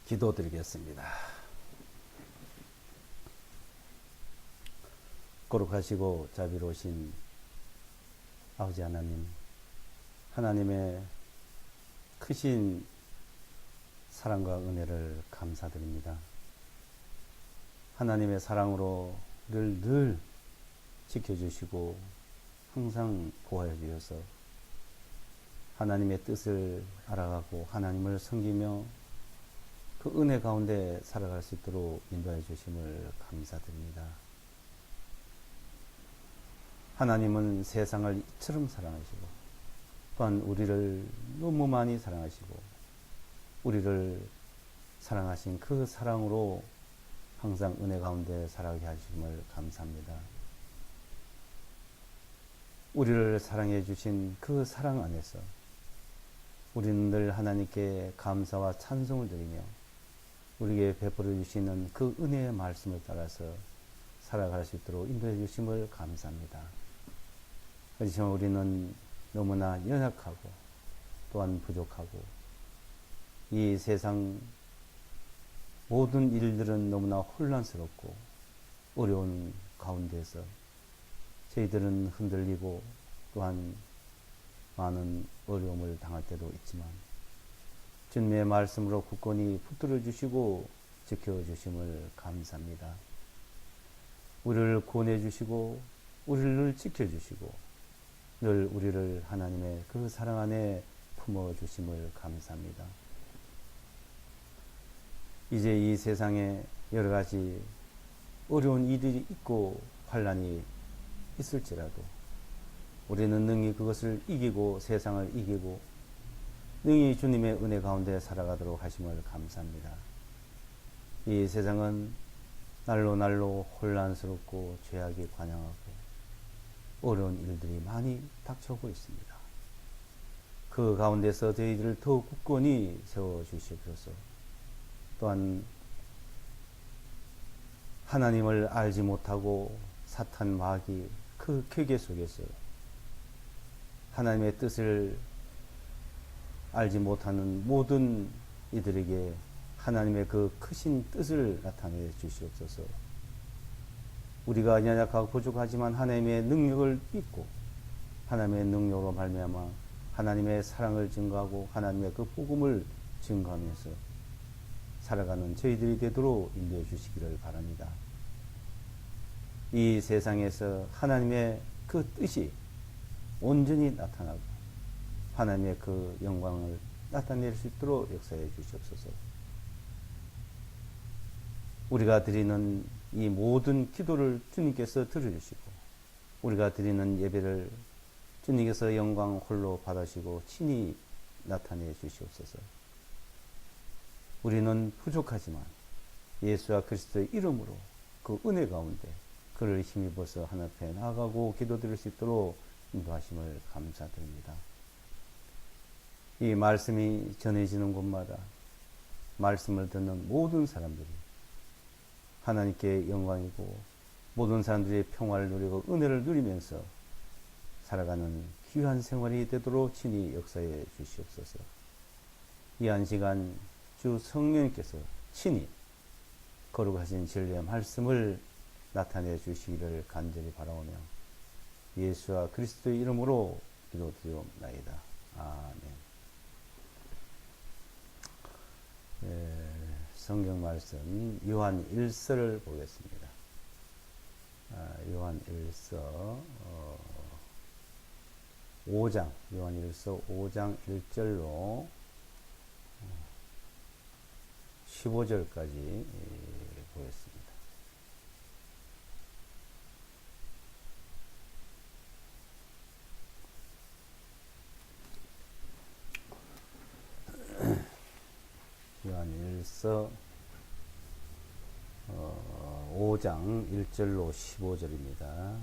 기도드리겠습니다. 거룩하시고 자비로우신 아버지 하나님, 하나님의 크신 사랑과 은혜를 감사드립니다. 하나님의 사랑으로 늘 지켜주시고 항상 보호해 주셔서 하나님의 뜻을 알아가고 하나님을 섬기며 그 은혜 가운데 살아갈 수 있도록 인도해 주심을 감사드립니다. 하나님은 세상을 이처럼 사랑하시고 또한 우리를 너무 많이 사랑하시고 우리를 사랑하신 그 사랑으로 항상 은혜 가운데 살아가게 하심을 감사합니다. 우리를 사랑해 주신 그 사랑 안에서 우리는 늘 하나님께 감사와 찬송을 드리며 우리에게 베풀어 주시는 그 은혜의 말씀을 따라서 살아갈 수 있도록 인도해 주심을 감사합니다. 하지만 우리는 너무나 연약하고 또한 부족하고 이 세상 모든 일들은 너무나 혼란스럽고 어려운 가운데서 저희들은 흔들리고 또한 많은 어려움을 당할 때도 있지만 주님의 말씀으로 굳건히 붙들어 주시고 지켜 주심을 감사합니다. 우리를 구원해 주시고 우리를 지켜 주시고 늘 우리를 하나님의 그 사랑 안에 품어 주심을 감사합니다. 이제 이 세상에 여러 가지 어려운 일이 있고 환란이 있을지라도 우리는 능히 그것을 이기고 세상을 이기고 능히 주님의 은혜 가운데 살아가도록 하심을 감사합니다. 이 세상은 날로 혼란스럽고 죄악이 관영하고 어려운 일들이 많이 닥쳐오고 있습니다. 그 가운데서 저희들을 더욱 굳건히 세워주시옵소서. 또한 하나님을 알지 못하고 사탄 마귀 그 궤계 속에서 하나님의 뜻을 알지 못하는 모든 이들에게 하나님의 그 크신 뜻을 나타내 주시옵소서. 우리가 연약하고 부족하지만 하나님의 능력을 믿고 하나님의 능력으로 말미암아 하나님의 사랑을 증거하고 하나님의 그 복음을 증거하면서 살아가는 저희들이 되도록 인도해 주시기를 바랍니다. 이 세상에서 하나님의 그 뜻이 온전히 나타나고 하나님의 그 영광을 나타낼 수 있도록 역사해 주시옵소서. 우리가 드리는 이 모든 기도를 주님께서 들어주시고 우리가 드리는 예배를 주님께서 영광 홀로 받으시고 친히 나타내 주시옵소서. 우리는 부족하지만 예수와 그리스도의 이름으로 그 은혜 가운데 그를 힘입어서 하나님 앞에 나아가고 기도드릴 수 있도록 인도하심을 감사드립니다. 이 말씀이 전해지는 곳마다 말씀을 듣는 모든 사람들이 하나님께 영광이고 모든 사람들이 평화를 누리고 은혜를 누리면서 살아가는 귀한 생활이 되도록 친히 역사해 주시옵소서. 이 한 시간 주 성령님께서 친히 거룩하신 진리의 말씀을 나타내 주시기를 간절히 바라오며 예수와 그리스도의 이름으로 기도드리옵나이다. 아멘. 성경 말씀 요한 1서를 보겠습니다. 요한 1서 5장 요한 1서 5장 1절로 15절까지 보겠습니다. 요한 1서 5장 1절로 15절입니다.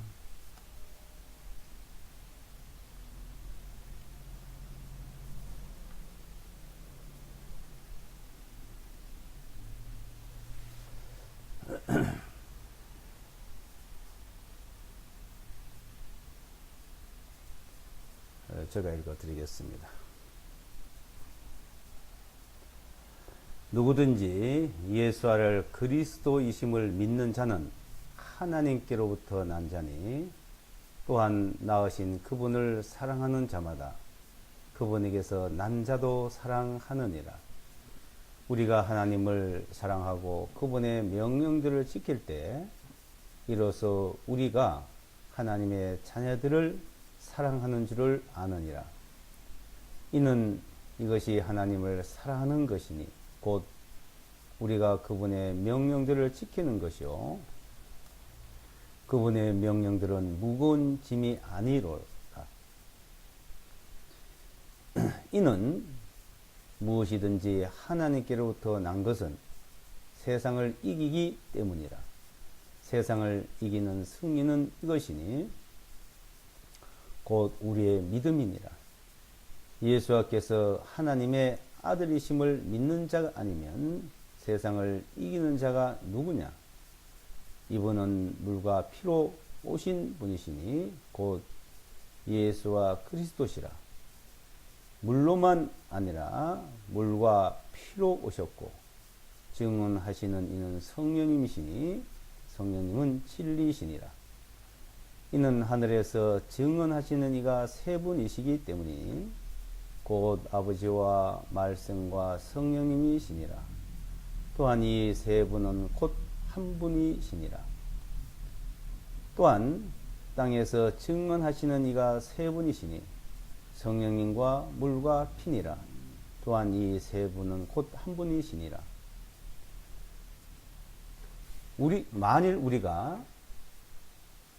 제가 읽어드리겠습니다. 누구든지 예수를 그리스도이심을 믿는 자는 하나님께로부터 난 자니 또한 낳으신 그분을 사랑하는 자마다 그분에게서 난 자도 사랑하느니라. 우리가 하나님을 사랑하고 그분의 명령들을 지킬 때 이로써 우리가 하나님의 자녀들을 사랑하는 줄을 아느니라. 이는 이것이 하나님을 사랑하는 것이니 곧 우리가 그분의 명령들을 지키는 것이요 그분의 명령들은 무거운 짐이 아니로다. 이는 무엇이든지 하나님께로부터 난 것은 세상을 이기기 때문이라. 세상을 이기는 승리는 이것이니 곧 우리의 믿음이니라. 예수께서 하나님의 아들이심을 믿는 자가 아니면 세상을 이기는 자가 누구냐? 이분은 물과 피로 오신 분이시니 곧 예수와 그리스도시라. 물로만 아니라 물과 피로 오셨고 증언하시는 이는 성령님이시니 성령님은 진리이시니라. 이는 하늘에서 증언하시는 이가 세 분이시기 때문이니 곧 아버지와 말씀과 성령님이시니라. 또한 이 세 분은 곧 한 분이시니라. 또한 땅에서 증언하시는 이가 세 분이시니 성령님과 물과 피니라. 또한 이 세 분은 곧 한 분이시니라. 만일 우리가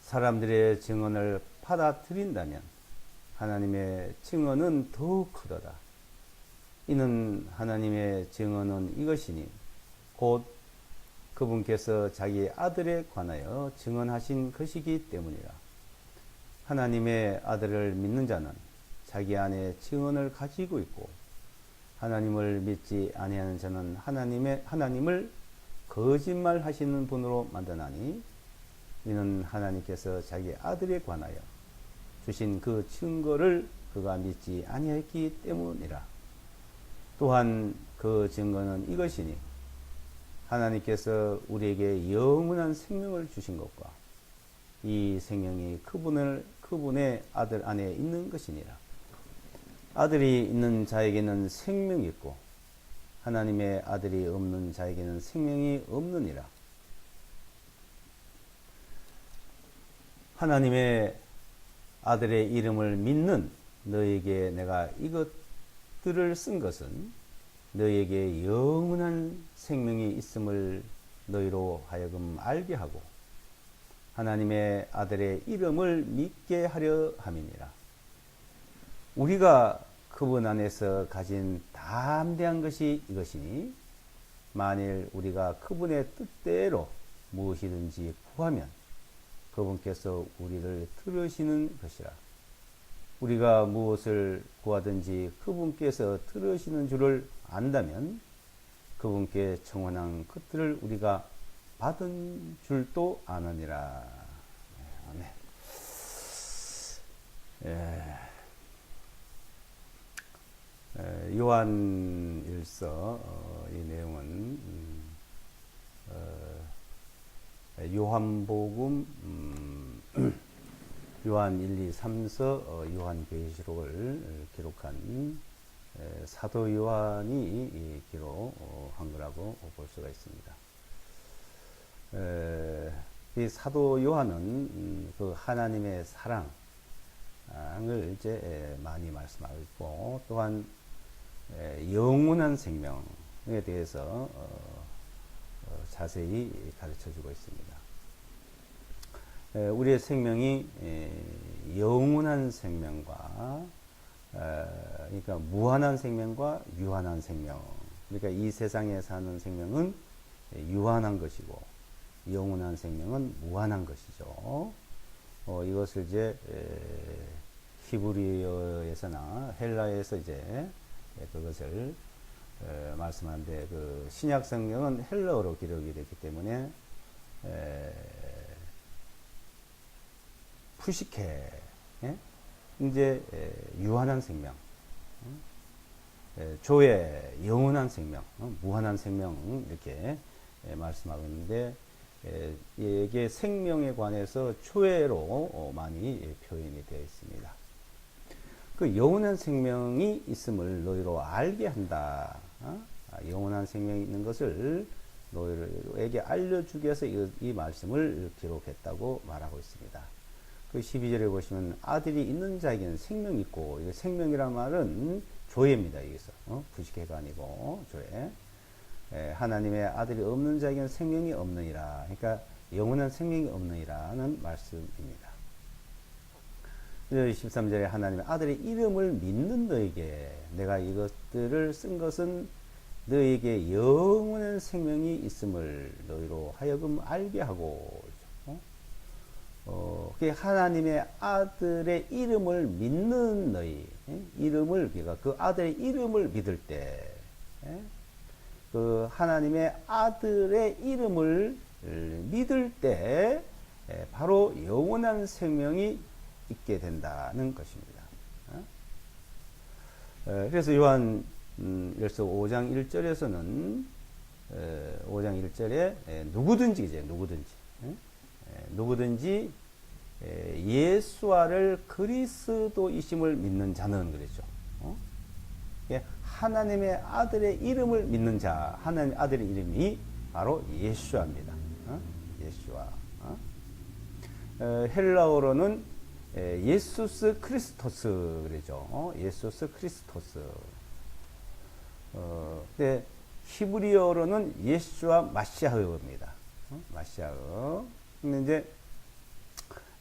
사람들의 증언을 받아들인다면 하나님의 증언은 더욱 크도다. 이는 하나님의 증언은 이것이니 곧 그분께서 자기 아들에 관하여 증언하신 것이기 때문이라. 하나님의 아들을 믿는 자는 자기 안에 증언을 가지고 있고 하나님을 믿지 아니하는 자는 하나님을 거짓말하시는 분으로 만드나니 이는 하나님께서 자기 아들에 관하여 주신 그 증거를 그가 믿지 아니했기 때문이라. 또한 그 증거는 이것이니 하나님께서 우리에게 영원한 생명을 주신 것과 이 생명이 그분의 아들 안에 있는 것이니라. 아들이 있는 자에게는 생명이 있고 하나님의 아들이 없는 자에게는 생명이 없느니라. 하나님의 아들의 이름을 믿는 너에게 내가 이것들을 쓴 것은 너에게 영원한 생명이 있음을 너희로 하여금 알게 하고 하나님의 아들의 이름을 믿게 하려 함이니라. 우리가 그분 안에서 가진 담대한 것이 이것이니 만일 우리가 그분의 뜻대로 무엇이든지 구하면 그분께서 우리를 들으시는 것이라. 우리가 무엇을 구하든지 그분께서 들으시는 줄을 안다면 그분께 청원한 것들을 우리가 받은 줄도 아느니라. 아멘. 요한일서 이 내용은 요한복음 요한 1, 2, 3서 요한계시록을 기록한 사도 요한이 기록한 거라고 볼 수가 있습니다. 이 사도 요한은 그 하나님의 사랑을 이제 많이 말씀하고 있고 또한 영원한 생명에 대해서 자세히 가르쳐 주고 있습니다. 우리의 생명이 영원한 생명과 그러니까 무한한 생명과 유한한 생명. 그러니까 이 세상에 사는 생명은 유한한 것이고 영원한 생명은 무한한 것이죠. 이것을 이제 히브리어에서나 헬라에서 이제 그것을 말씀하는데 그 신약 성경은 헬라어로 기록이 됐기 때문에 푸시케 이제 유한한 생명 조의 영원한 생명, 무한한 생명 이렇게 말씀하고 있는데 이게 생명에 관해서 조회로 많이 표현이 되어 있습니다. 그 영원한 생명이 있음을 너희로 알게 한다. 영원한 생명이 있는 것을 너희에게 알려주기 위해서 이 말씀을 기록했다고 말하고 있습니다. 그 12절에 보시면 아들이 있는 자에게는 생명이 있고, 이거 생명이란 말은 조회입니다. 여기서 부식해가 아니고 조회. 하나님의 아들이 없는 자에게는 생명이 없느니라. 그러니까 영원한 생명이 없느니라는 말씀입니다. 13절에 하나님의 아들의 이름을 믿는 너에게 내가 이것들을 쓴 것은 너에게 영원한 생명이 있음을 너희로 하여금 알게 하고, 하나님의 아들의 이름을 믿는 너희, 이름을, 그러니까 그 아들의 이름을 믿을 때, 그 하나님의 아들의 이름을 믿을 때, 바로 영원한 생명이 있게 된다는 것입니다. 그래서 요한 열서 5장 1절에서는 5장 1절에 누구든지 이제 누구든지 예수와를 그리스도이심을 믿는 자는 그랬죠. 하나님의 아들의 이름을 믿는 자, 하나님의 아들의 이름이 바로 예수와입니다. 예수와. 헬라어로는 예수스 크리스토스 그러죠. 예수스 크리스토스. 근데 히브리어로는 예수와 마시아흐입니다. 마시아흐. 근데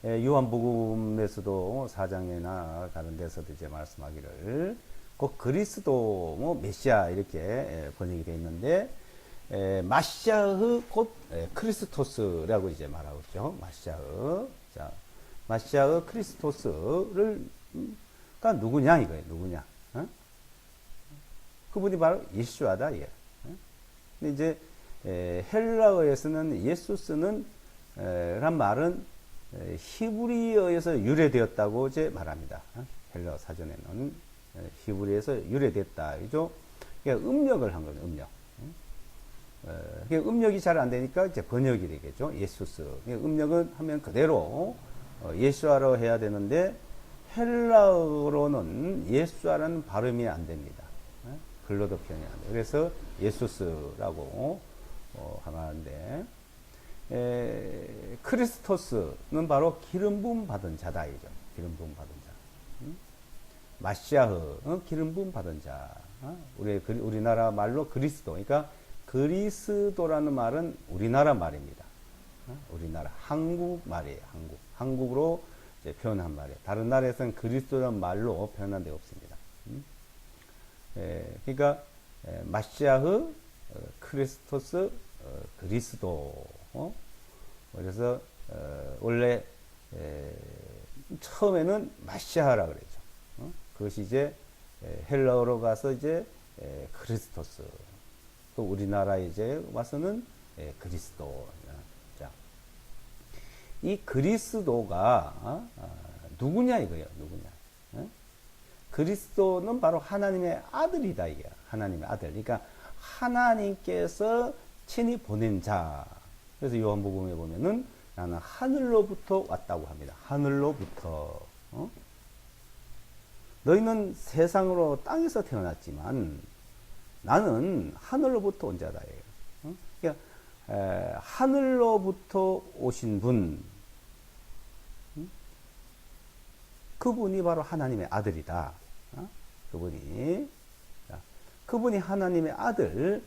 이제 요한복음에서도 4장이나 다른 데서도 이제 말씀하기를 곧 그리스도 뭐 메시아 이렇게 번역이 되어 있는데 마시아흐 곧 크리스토스라고 이제 말하고 있죠. 마시아흐. 자, 마시아흐 크리스토스를 가 누구냐 이거예요. 누구냐? 그분이 바로 예수와다. 예. 근데 이제 헬라어에서는 예수스는 란 말은 히브리어에서 유래되었다고 이제 말합니다. 헬라어 사전에는 히브리에서 유래됐다. 그죠? 그러니까 음력을 한 거예요. 음력. 그러니까 음력이 잘 안 되니까 이제 번역이 되겠죠. 예수스. 그러니까 음력은 하면 그대로 예수아로 해야 되는데 헬라어로는 예수아라는 발음이 안 됩니다. 글로도 표현이 안 돼요. 그래서 예수스라고 하는데 크리스토스는 바로 기름 부음 받은 자다 이죠. 기름 부음 받은 자. 마시아흐 기름 부음 받은 자. 우리나라 말로 그리스도. 그러니까 그리스도라는 말은 우리나라 말입니다. 우리나라 한국 말이에요. 한국으로 이제 표현한 말이에요. 다른 나라에서는 그리스도라는 말로 표현한 데가 없습니다. 그러니까 마시아흐 크리스토스 그리스도. 그래서 원래 처음에는 마시아라 그랬죠. 그것이 이제 헬라어로 가서 이제 크리스토스. 또 우리나라 이제 와서는 그리스도. 자, 이 그리스도가 누구냐 이거예요. 누구냐? 그리스도는 바로 하나님의 아들이다 이게. 하나님의 아들. 그러니까 하나님께서 친히 보낸 자. 그래서 요한복음에 보면은 나는 하늘로부터 왔다고 합니다. 하늘로부터. 너희는 세상으로 땅에서 태어났지만 나는 하늘로부터 온 자다. 그러니까 하늘로부터 오신 분, 그분이 바로 하나님의 아들이다. 그분이 하나님의 아들,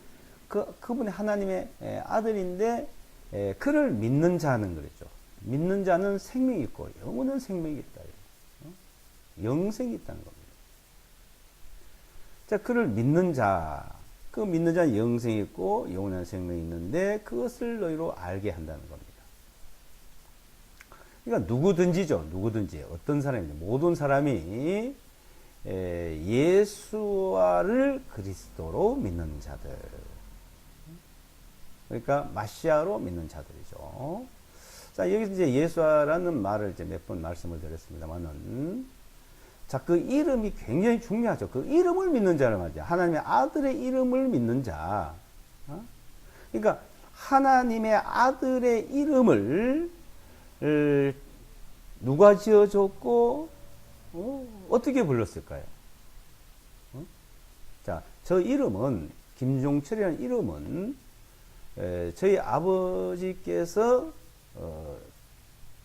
그분이 하나님의 아들인데 그를 믿는 자는 그랬죠. 믿는 자는 생명이 있고 영원한 생명이 있다. 영생이 있다는 겁니다. 자, 그를 믿는 자, 그 믿는 자는 영생이 있고 영원한 생명이 있는데 그것을 너희로 알게 한다는 겁니다. 그러니까 누구든지죠. 누구든지 어떤 사람이든 모든 사람이 예수와를 그리스도로 믿는 자들. 그러니까 마시아로 믿는 자들이죠. 자, 여기서 이제 예수와라는 말을 이제 몇 번 말씀을 드렸습니다만은 자, 그 이름이 굉장히 중요하죠. 그 이름을 믿는 자를 말이죠. 하나님의 아들의 이름을 믿는 자. 그러니까 하나님의 아들의 이름을 누가 지어줬고 어떻게 불렀을까요? 자, 저 이름은 김종철이라는 이름은 저희 아버지께서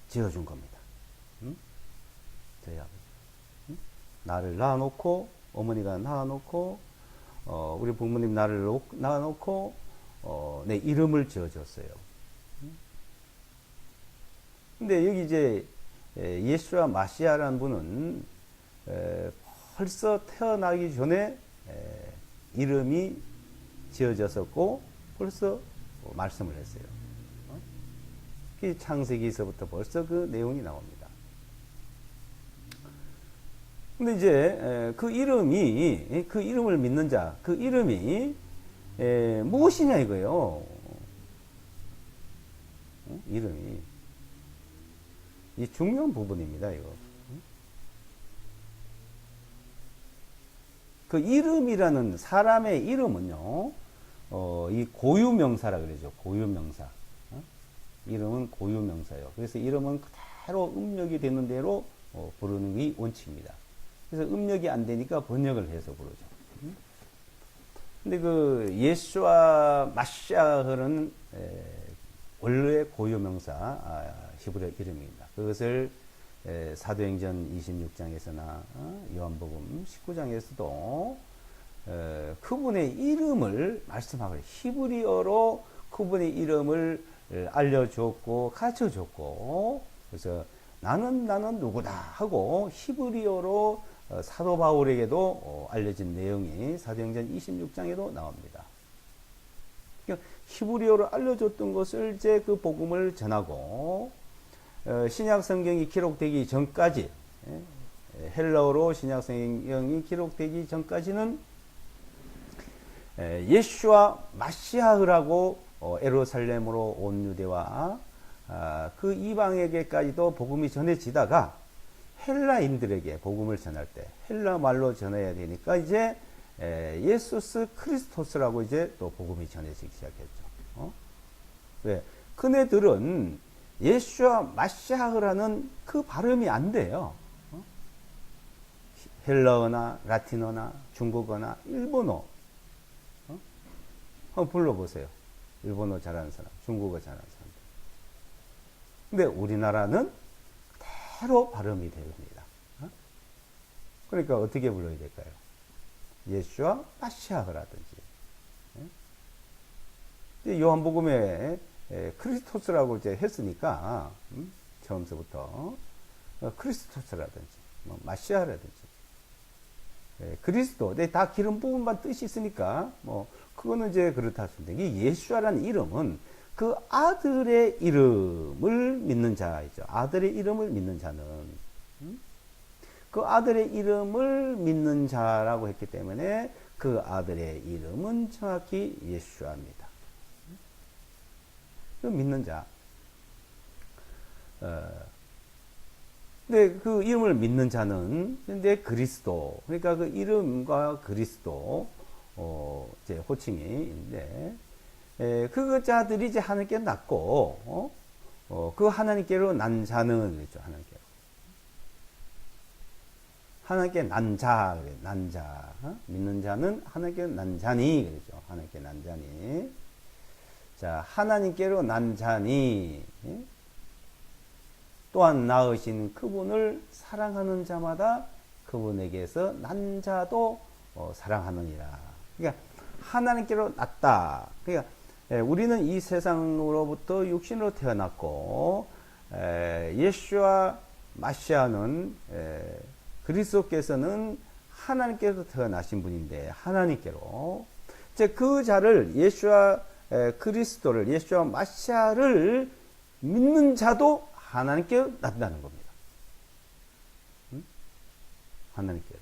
지어준 겁니다. 저희 아버지. 나를 낳아놓고 어머니가 낳아놓고 우리 부모님 나를 낳아놓고 내 이름을 지어줬어요. 근데 여기 이제 예수와 마시아라는 분은 벌써 태어나기 전에 이름이 지어졌었고 벌써 말씀을 했어요. 창세기에서부터 벌써 그 내용이 나옵니다. 근데 이제 그 이름을 믿는 자, 그 이름이 무엇이냐 이거예요. 이름이 이 중요한 부분입니다. 이거. 그 이름이라는 사람의 이름은요, 이 고유명사라 그러죠. 고유명사. 이름은 고유명사예요. 그래서 이름은 그대로 음력이 되는 대로 부르는 게 원칙입니다. 그래서 음력이 안 되니까 번역을 해서 부르죠. 근데 그 예수와 마시아흐는 원래의 고유명사 히브리 이름입니다. 그것을 사도행전 26장에서나 요한복음 19장에서도 그분의 이름을 말씀하고 히브리어로 그분의 이름을 알려줬고 가르쳐줬고, 그래서 나는 누구다 하고 히브리어로 사도 바울에게도 알려진 내용이 사도행전 26장에도 나옵니다. 그러니까 히브리어로 알려줬던 것을 이제 그 복음을 전하고 신약 성경이 기록되기 전까지, 헬라어로 신약 성경이 기록되기 전까지는 예수와 마시아흐라고 예루살렘으로 온 유대와 그 이방에게까지도 복음이 전해지다가 헬라인들에게 복음을 전할 때 헬라 말로 전해야 되니까 이제 예수스 크리스토스라고 이제 또 복음이 전해지기 시작했죠. 왜? 그네들은 예수와 마시아흐라는 그 발음이 안 돼요. 헬라어나 라틴어나 중국어나 일본어. 한번 불러보세요. 일본어 잘하는 사람, 중국어 잘하는 사람. 근데 우리나라는 그대로 발음이 됩니다. 그러니까 어떻게 불러야 될까요? 예수와 마시아흐라든지. 요한복음에 크리스토스라고 이제 했으니까 처음서부터 크리스토스라든지 마시아라든지 그리스도, 다 기름 부분만 뜻이 있으니까 그거는 이제 그렇다 하시면 돼요. 이 예수라는 이름은 그 아들의 이름을 믿는 자이죠. 아들의 이름을 믿는 자는 그 아들의 이름을 믿는 자라고 했기 때문에 그 아들의 이름은 정확히 예수아입니다. 그 믿는 자. 근데 그 이름을 믿는 자는 근데 그리스도, 그러니까 그 이름과 그리스도 이제 호칭이 있는데 그 자들이 이제 하나님께 낳고 그 하나님께로 난 자는 그랬죠. 하나님께 난 자, 난 자. 믿는 자는 하나님께 난 자니 그랬죠. 하나님께 난 자니. 자, 하나님께로 난 자니. 또한 낳으신 그분을 사랑하는 자마다 그분에게서 난 자도 사랑하느니라. 그러니까 하나님께로 낳다. 그러니까 우리는 이 세상으로부터 육신으로 태어났고 예수와 마시아는 그리스도께서는 하나님께서 태어나신 분인데 하나님께로 이제 그 자를 예수와 그리스도를 예수와 마시아를 믿는 자도 하나님께 낳는다는 겁니다. 하나님께로.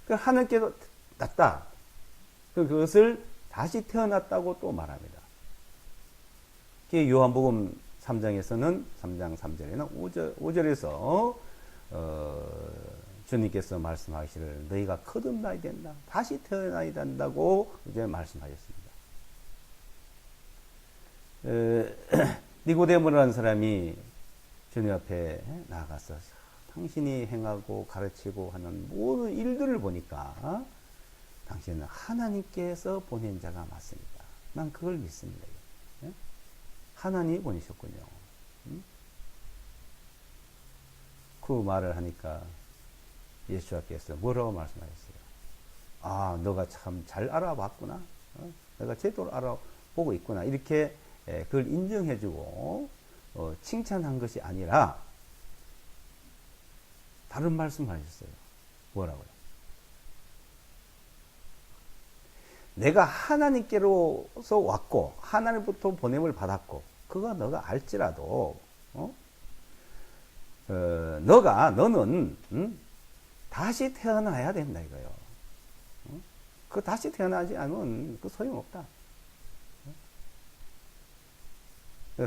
그 하나님께로 낳다. 그것을 다시 태어났다고 또 말합니다. 요한복음 3장에서는 3장 3절에는 5절에서 주님께서 말씀하시기를 너희가 거듭나야 된다. 다시 태어나야 된다고 이제 말씀하셨습니다. 니고데모라는 사람이 주님 앞에 나가서 당신이 행하고 가르치고 하는 모든 일들을 보니까 당신은 하나님께서 보낸 자가 맞습니다. 난 그걸 믿습니다. 하나님이 보내셨군요. 그 말을 하니까 예수께서 뭐라고 말씀하셨어요? 아, 너가 참 잘 알아봤구나. 내가 제대로 알아보고 있구나. 이렇게 그걸 인정해주고 칭찬한 것이 아니라 다른 말씀을 하셨어요. 뭐라고요? 내가 하나님께로서 왔고 하나님부터 보냄을 받았고 그거 너가 알지라도 너는 다시 태어나야 된다 이거요. 그 다시 태어나지 않으면 그 소용없다.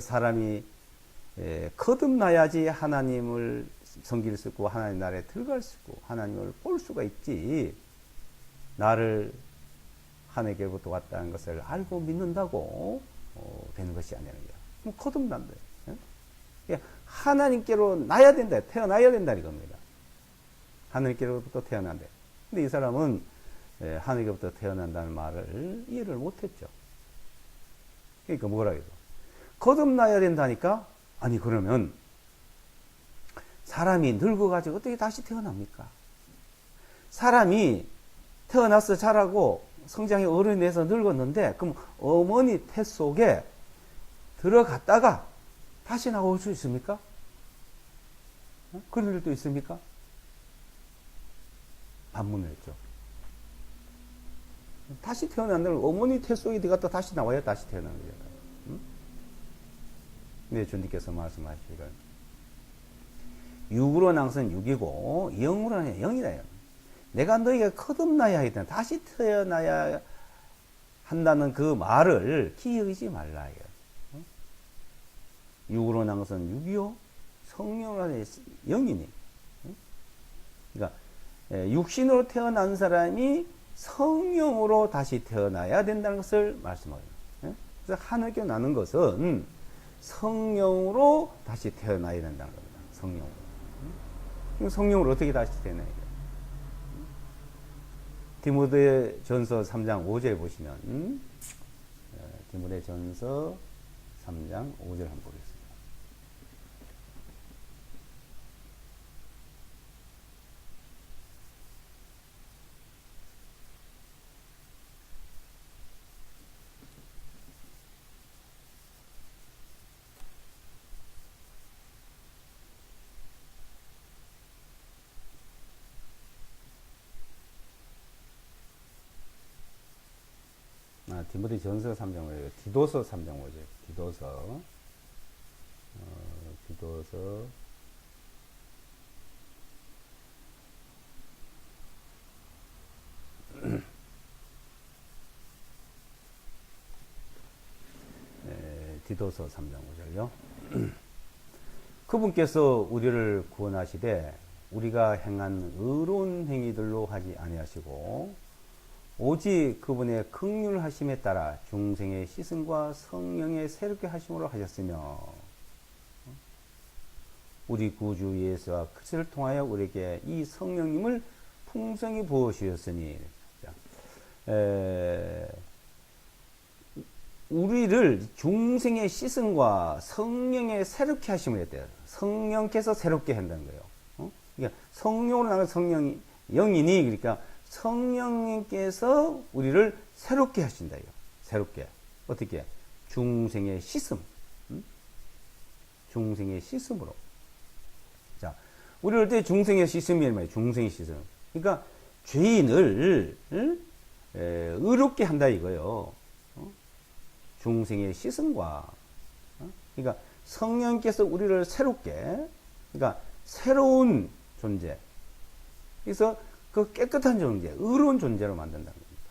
사람이 거듭나야지 하나님을 섬길 수 있고 하나님 나라에 들어갈 수 있고 하나님을 볼 수가 있지. 나를 하나님께로부터 왔다는 것을 알고 믿는다고 되는 것이 아니라는 거야. 그럼 거듭난다. 하나님께로 나야 된다. 태어나야 된다 이겁니다. 하나님께로부터 태어난다. 근데 이 사람은 하나님께로부터 태어난다는 말을 이해를 못했죠. 그러니까 뭐라 해요? 거듭나야 된다니까? 아니 그러면 사람이 늙어가지고 어떻게 다시 태어납니까? 사람이 태어나서 자라고 성장의 어른이 돼서 늙었는데 그럼 어머니 태 속에 들어갔다가 다시 나올 수 있습니까? 그런 일도 있습니까? 반문을 했죠. 다시 태어난다면 어머니 태 속에 들어갔다 다시 나와야 다시 태어나는 거잖아요. 근데 주님께서 말씀하시기를 육으로 난 것은 육이고 영으로 난 것은 영이다. 내가 너희가 거듭나야 하겠다. 다시 태어나야 한다는 그 말을 기억하지 말라. 육으로 난 것은 육이요 성령으로 난 것은 영이니. 그러니까 육신으로 태어난 사람이 성령으로 다시 태어나야 된다는 것을 말씀하고요. 그래서 하늘께 나는 것은 성령으로 다시 태어나야 된다는 겁니다. 성령으로. 성령으로 어떻게 다시 태어나야 돼요? 디모데전서 3장 5절 보시면 디모데전서 3장 5절 한번 보겠습니다. 디모데전서 3장 5절, 디도서 3장 5절, 디도서, 디도서 3장 5절요. 그분께서 우리를 구원하시되 우리가 행한 의로운 행위들로 하지 아니하시고 오직 그분의 긍휼하심에 따라 중생의 시승과 성령의 새롭게 하심으로 하셨으며 우리 구주 예수와 그리스도를 통하여 우리에게 이 성령님을 풍성히 부어주셨으니 우리를 중생의 시승과 성령의 새롭게 하심을 했대요. 성령께서 새롭게 한다는 거예요. 그러니까 성령으로 나간 성령이 영이니 그러니까 성령님께서 우리를 새롭게 하신다. 새롭게. 어떻게? 중생의 시슴. 중생의 시슴으로. 자, 우리를 때 중생의 시슴이 말이에요. 중생의 시슴. 그러니까 죄인을 의롭게 한다 이거요. 중생의 시슴과. 그러니까 성령께서 우리를 새롭게. 그러니까 새로운 존재. 그래서 그 깨끗한 존재, 의로운 존재로 만든다는 겁니다.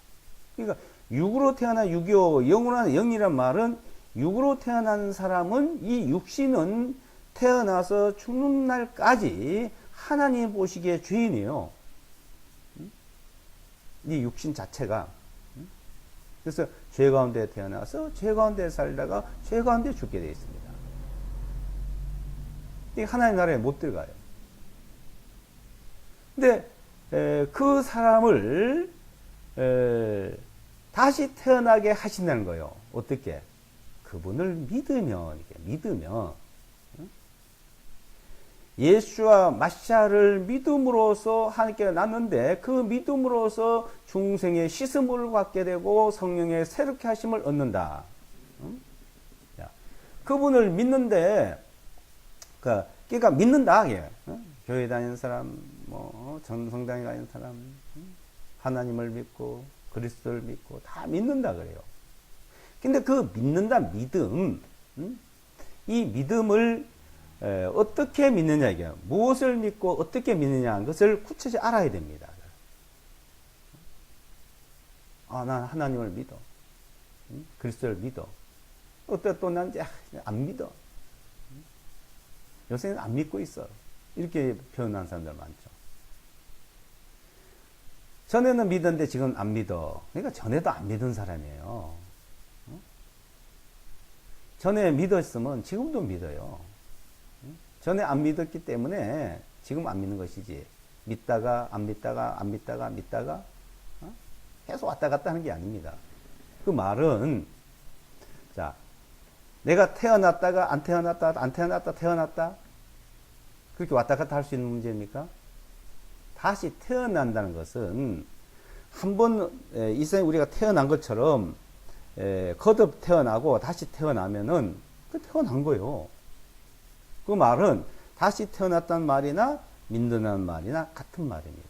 그러니까 육으로 태어나 육이요, 영으로 태어나 영이란 말은 육으로 태어난 사람은 이 육신은 태어나서 죽는 날까지 하나님 보시기에 죄인이에요. 이 육신 자체가. 그래서 죄 가운데 태어나서 죄 가운데 살다가 죄 가운데 죽게 되어 있습니다. 이 하나님 나라에 못 들어가요. 근데 그 사람을 다시 태어나게 하신다는 거예요. 어떻게? 그분을 믿으면, 예수와 마시아를 믿음으로써 하나님께 낳는데 그 믿음으로써 중생의 씻음을 받게 되고 성령의 새롭게 하심을 얻는다. 그분을 믿는데, 그러니까 믿는다. 교회 다니는 사람, 전성당에 가는 사람, 하나님을 믿고 그리스도를 믿고 다 믿는다 그래요. 근데 그 믿는다 믿음, 이 믿음을 어떻게 믿느냐, 이게 무엇을 믿고 어떻게 믿느냐 하는 것을 구체적으로 알아야 됩니다. 난 하나님을 믿어, 그리스도를 믿어. 또 난 이제 안 믿어. 요새는 안 믿고 있어. 이렇게 표현하는 사람들 많죠. 전에는 믿었는데 지금 안 믿어. 그러니까 전에도 안 믿은 사람이에요. 전에 믿었으면 지금도 믿어요. 전에 안 믿었기 때문에 지금 안 믿는 것이지. 믿다가 안 믿다가 안 믿다가 믿다가 계속 왔다 갔다 하는 게 아닙니다. 그 말은, 자, 내가 태어났다가 안 태어났다, 안 태어났다, 태어났다, 그렇게 왔다 갔다 할 수 있는 문제입니까? 다시 태어난다는 것은 한 번 이 세상에 우리가 태어난 것처럼 거듭 태어나고 다시 태어나면은 그 태어난 거예요. 그 말은 다시 태어났다는 말이나 믿는다는 말이나 같은 말입니다.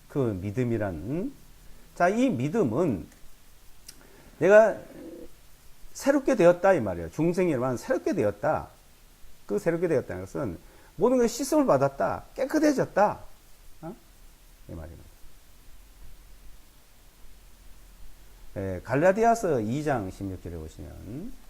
그 믿음이란, 자, 이 믿음은 내가 새롭게 되었다 이 말이에요. 중생이란 새롭게 되었다. 그 새롭게 되었다는 것은 모든 것이 씻음을 받았다, 깨끗해졌다, 이 말입니다. 갈라디아서 2장 16절에 보시면,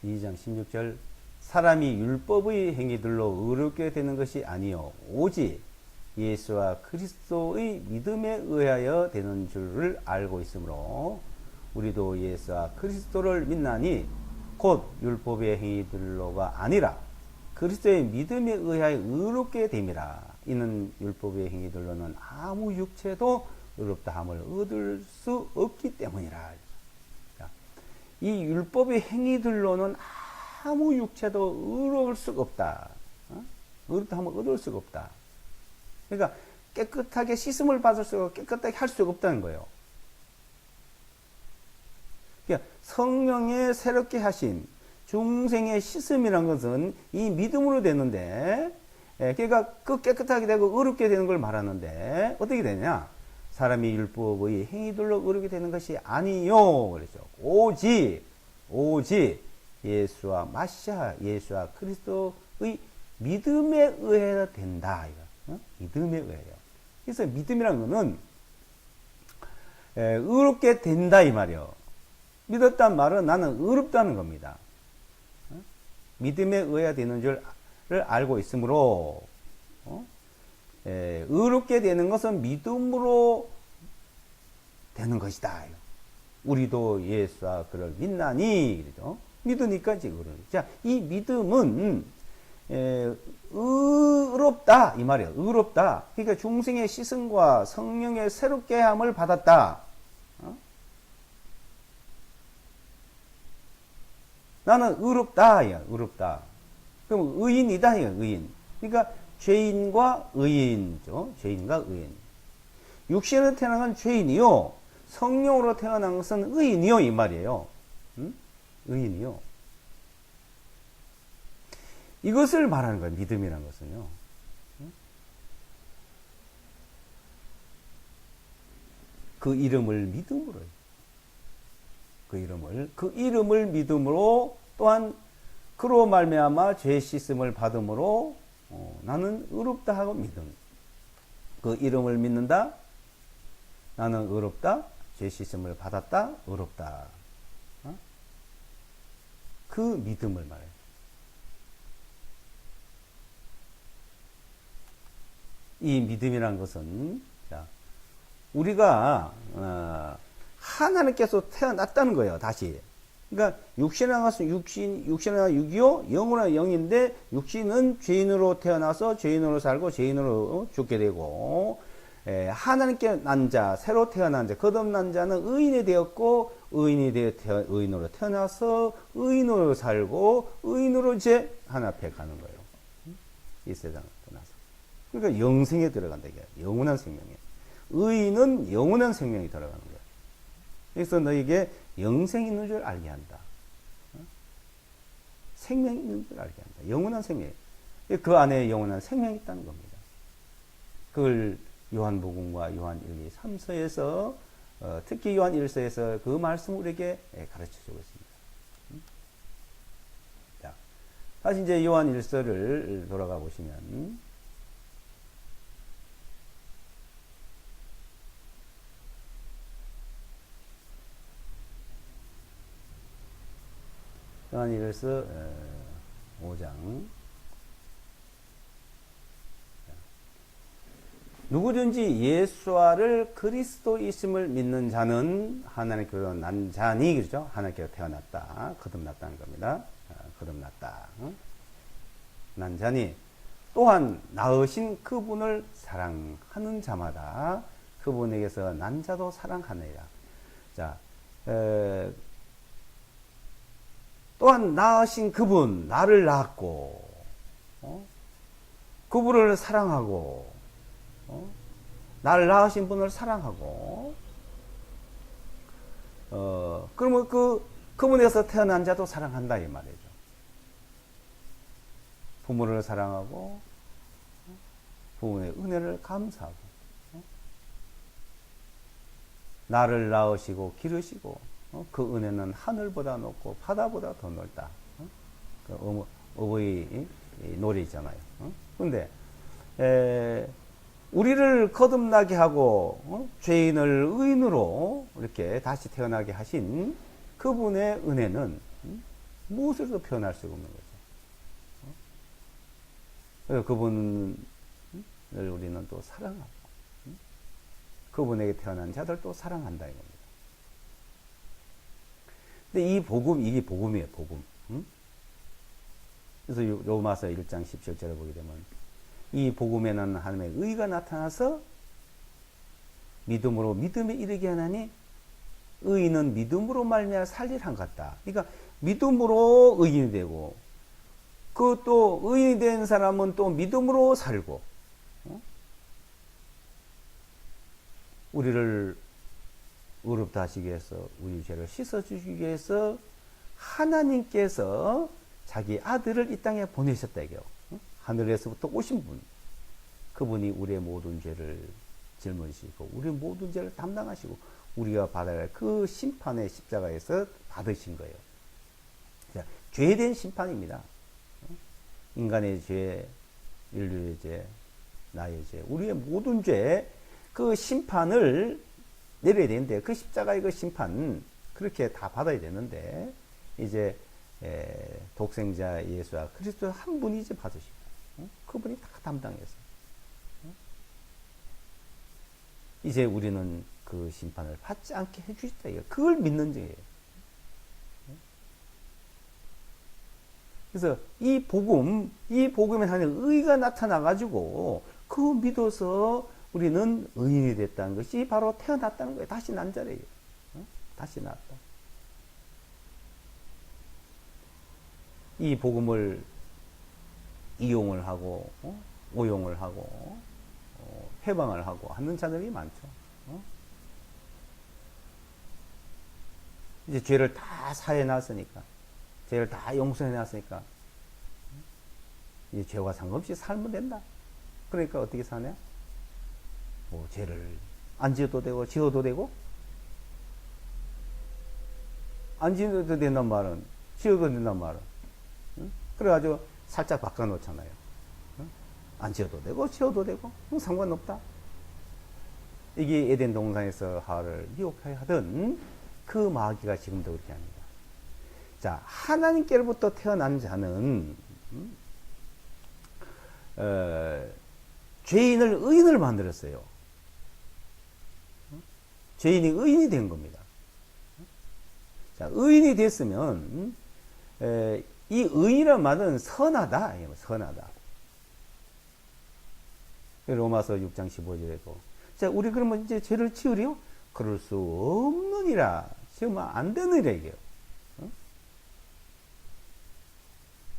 이 2장 16절, 사람이 율법의 행위들로 의롭게 되는 것이 아니요 오직 예수와 그리스도의 믿음에 의하여 되는 줄을 알고 있으므로 우리도 예수와 그리스도를 믿나니 곧 율법의 행위들로가 아니라 그리스도의 믿음에 의하여 의롭게 됨이라. 이는 율법의 행위들로는 아무 육체도 의롭다함을 얻을 수 없기 때문이라. 이 율법의 행위들로는 아무 육체도 의로울 수가 없다. 의롭다함을 얻을 수가 없다. 그러니까 깨끗하게 씻음을 받을 수가, 깨끗하게 할 수가 없다는 거예요. 그러니까 성령의 새롭게 하신 중생의 씻음이란 것은 이 믿음으로 되는데, 그러니까 그 깨끗하게 되고 의롭게 되는 걸 말하는데 어떻게 되냐? 사람이 율법의 행위들로 의롭게 되는 것이 아니요. 그렇죠. 오직 예수와 마시아, 예수와 그리스도의 믿음에 의해야 된다. 믿음에 의해요. 그래서 믿음이라는 것은 의롭게 된다 이 말이요. 믿었단 말은 나는 의롭다는 겁니다. 믿음에 의해야 되는 줄을 알고 있으므로 의롭게 되는 것은 믿음으로 되는 것이다. 우리도 예수와 그를 믿나니, 그러죠. 믿으니까 이제 그러죠. 자, 이 믿음은 의롭다 이 말이에요. 의롭다. 그러니까 중생의 씻음과 성령의 새롭게 함을 받았다. 나는 의롭다, 의롭다. 그럼 의인이다, 의인. 그러니까 죄인과 의인이죠. 죄인과 의인. 육신으로 태어난 건 죄인이요. 성령으로 태어난 것은 의인이요. 이 말이에요. 의인이요. 이것을 말하는 거예요. 믿음이라는 것은요. 그 이름을 믿음으로, 그 이름을 믿음으로 또한 그로 말미암아 죄 씻음을 받음으로 나는 의롭다 하고 믿음. 그 이름을 믿는다. 나는 의롭다. 죄 씻음을 받았다. 의롭다. 그 믿음을 말해요. 이 믿음이란 것은 우리가 하나님께서 태어났다는 거예요. 다시. 그러니까 육신에 나가서 육신은 육이요, 영은 영인데 육신은 죄인으로 태어나서 죄인으로 살고 죄인으로 죽게 되고, 하나님께 난 자, 새로 태어난 자, 거듭난 자는 의인이 되었고 의인으로 태어나서 의인으로 살고 의인으로 이제 하나 앞에 가는 거예요. 이 세상을 떠나서. 그러니까 영생에 들어간다 이게 영원한 생명이에요. 의인은 영원한 생명이 들어가는 거예요. 그래서 너에게 영생이 있는 줄 알게 한다. 생명이 있는 줄 알게 한다. 영원한 생명. 그 안에 영원한 생명이 있다는 겁니다. 그걸 요한복음과 요한 1, 2, 3서에서 특히 요한 1서에서 그 말씀을 우리에게 가르쳐주고 있습니다. 자, 다시 이제 요한 1서를 돌아가 보시면 요한 1서 5장 누구든지 예수와를 그리스도이심을 믿는 자는 하나님께로 난 자니, 그렇죠? 하나님께로 태어났다, 거듭났다는 겁니다. 거듭났다, 난 자니 또한 낳으신 그분을 사랑하는 자마다 그분에게서 난 자도 사랑하느니라. 자, 또한 낳으신 그분, 나를 낳았고, 그분을 사랑하고, 나를 낳으신 분을 사랑하고, 그러면 그분에서 태어난 자도 사랑한다, 이 말이죠. 부모를 사랑하고, 부모의 은혜를 감사하고, 나를 낳으시고, 기르시고, 그 은혜는 하늘보다 높고, 바다보다 더 넓다. 어버이 노래 있잖아요. 근데, 우리를 거듭나게 하고 죄인을 의인으로 이렇게 다시 태어나게 하신 그분의 은혜는 무엇으로도 표현할 수가 없는 거죠. 그분을 우리는 또 사랑하고 그분에게 태어난 자들도 사랑한다 이겁니다. 근데 이 복음, 이게 복음이에요, 복음. 그래서 로마서 1장 17절에 보게 되면 이 복음에는 하나님의 의가 나타나서 믿음으로 믿음에 이르게 하나니 의인은 믿음으로 말미암아 살리라 한 것 같다. 그러니까 믿음으로 의인이 되고 그 또 의인이 된 사람은 또 믿음으로 살고 우리를 의롭다 하시기 위해서 우리 죄를 씻어주시기 위해서 하나님께서 자기 아들을 이 땅에 보내셨다 이게요. 하늘에서부터 오신 분, 그분이 우리의 모든 죄를 짊어지시고 우리의 모든 죄를 담당하시고 우리가 받아야 할 그 심판의 십자가에서 받으신 거예요. 자, 죄에 대한 심판입니다. 인간의 죄, 인류의 죄, 나의 죄, 우리의 모든 죄, 그 심판을 내려야 되는데 그 십자가의 그 심판 그렇게 다 받아야 되는데 이제 독생자 예수와 그리스도 한 분이 이제 받으시고 그분이 다 담당해서 이제 우리는 그 심판을 받지 않게 해주셨다. 그걸 믿는 증이에요. 그래서 이 복음에 하는 의가 나타나가지고 그 믿어서 우리는 의인이 됐다는 것이 바로 태어났다는 거예요. 다시 난 자래요. 다시 낳았다. 이 복음을 이용을 하고 오용을 하고 해방을 하고 하는 자들이 많죠. 이제 죄를 다 사해 놨으니까, 죄를 다 용서해 놨으니까 이제 죄와 상관없이 살면 된다. 그러니까 어떻게 사냐? 뭐 죄를 안 지어도 되고 지어도 되고, 안 지어도 된단 말은 지어도 된단 말은, 응? 그래가지고 살짝 바꿔놓잖아요. 응? 안 지어도 되고 지어도 되고 상관없다. 이게 에덴 동산에서 하와를 미혹하여 하던 그 마귀가 지금도 그렇게 합니다. 자, 하나님께로부터 태어난 자는 죄인을 의인을 만들었어요. 죄인이 의인이 된 겁니다. 자, 의인이 됐으면 이 의인이란 말은 선하다. 선하다. 로마서 6장 15절에도 자, 우리 그러면 이제 죄를 지으려? 그럴 수 없느니라. 지으면 안 되느니라 이게요.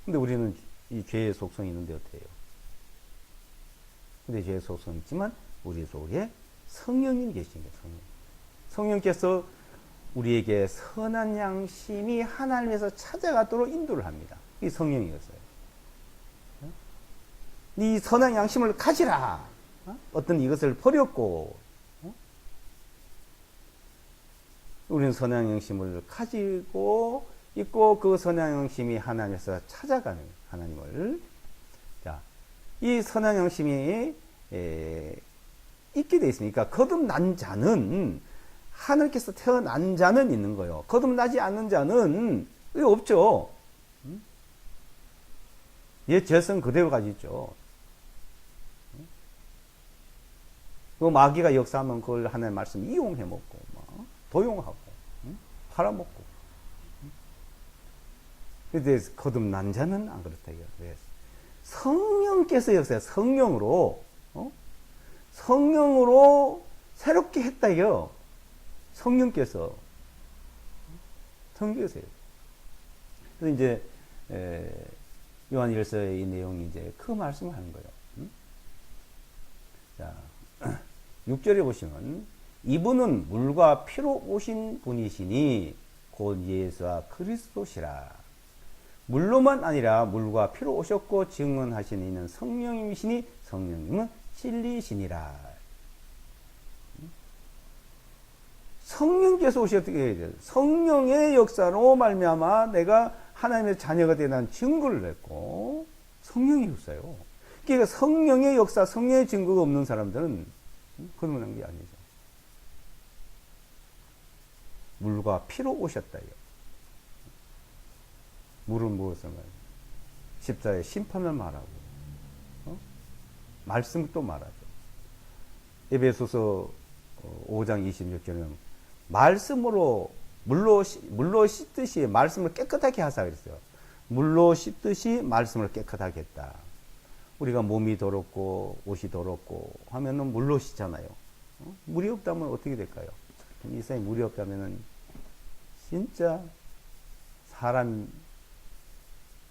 근데 우리는 이 죄의 속성이 있는데 어때요? 근데 죄의 속성이 있지만 우리 속에 성령님이 계신 거예요. 성령께서 우리에게 선한 양심이 하나님에서 찾아가도록 인도를 합니다. 이 성령이었어요. 이 선한 양심을 가지라. 어떤 이것을 버렸고, 우리는 선한 양심을 가지고 있고 그 선한 양심이 하나님에서 찾아가는 하나님을. 자, 이 선한 양심이 있게 되어 있으니까 거듭난 자는 하늘께서 태어난 자는 있는 거예요. 거듭나지 않는 자는 없죠. 옛 죄성 그대로 가지고 있죠. 그 마귀가 역사하면 그걸 하나님의 말씀 이용해 먹고, 도용하고, 팔아먹고. 그런데 거듭난 자는 안 그렇다. 왜? 성령께서 역사해. 성령으로 새롭게 했다. 성령께서. 성령께서요. 그래서 이제, 요한 1서의 이 내용이 이제 그 말씀을 하는 거예요. 자, 6절에 보시면, 이분은 물과 피로 오신 분이시니, 곧 예수와 그리스도시라. 물로만 아니라 물과 피로 오셨고 증언하시는 이는 성령님이시니 성령님은 진리시니라. 성령께서 오셨게 돼요. 성령의 역사로 말미암아 내가 하나님의 자녀가 되는 증거를 냈고 성령이 역사요. 그러니까 성령의 역사, 성령의 증거가 없는 사람들은 거듭난 게 아니죠. 물과 피로 오셨다요. 물은 무엇을 말해요? 십자가의 심판을 말하고, 말씀을 또 말하죠. 에베소서 5장 26절에는 말씀으로, 물로 씻듯이 말씀을 깨끗하게 하사 그랬어요. 물로 씻듯이 말씀을 깨끗하게 했다. 우리가 몸이 더럽고 옷이 더럽고 하면은 물로 씻잖아요. 물이 없다면 어떻게 될까요? 이 세상에 물이 없다면은 진짜 사람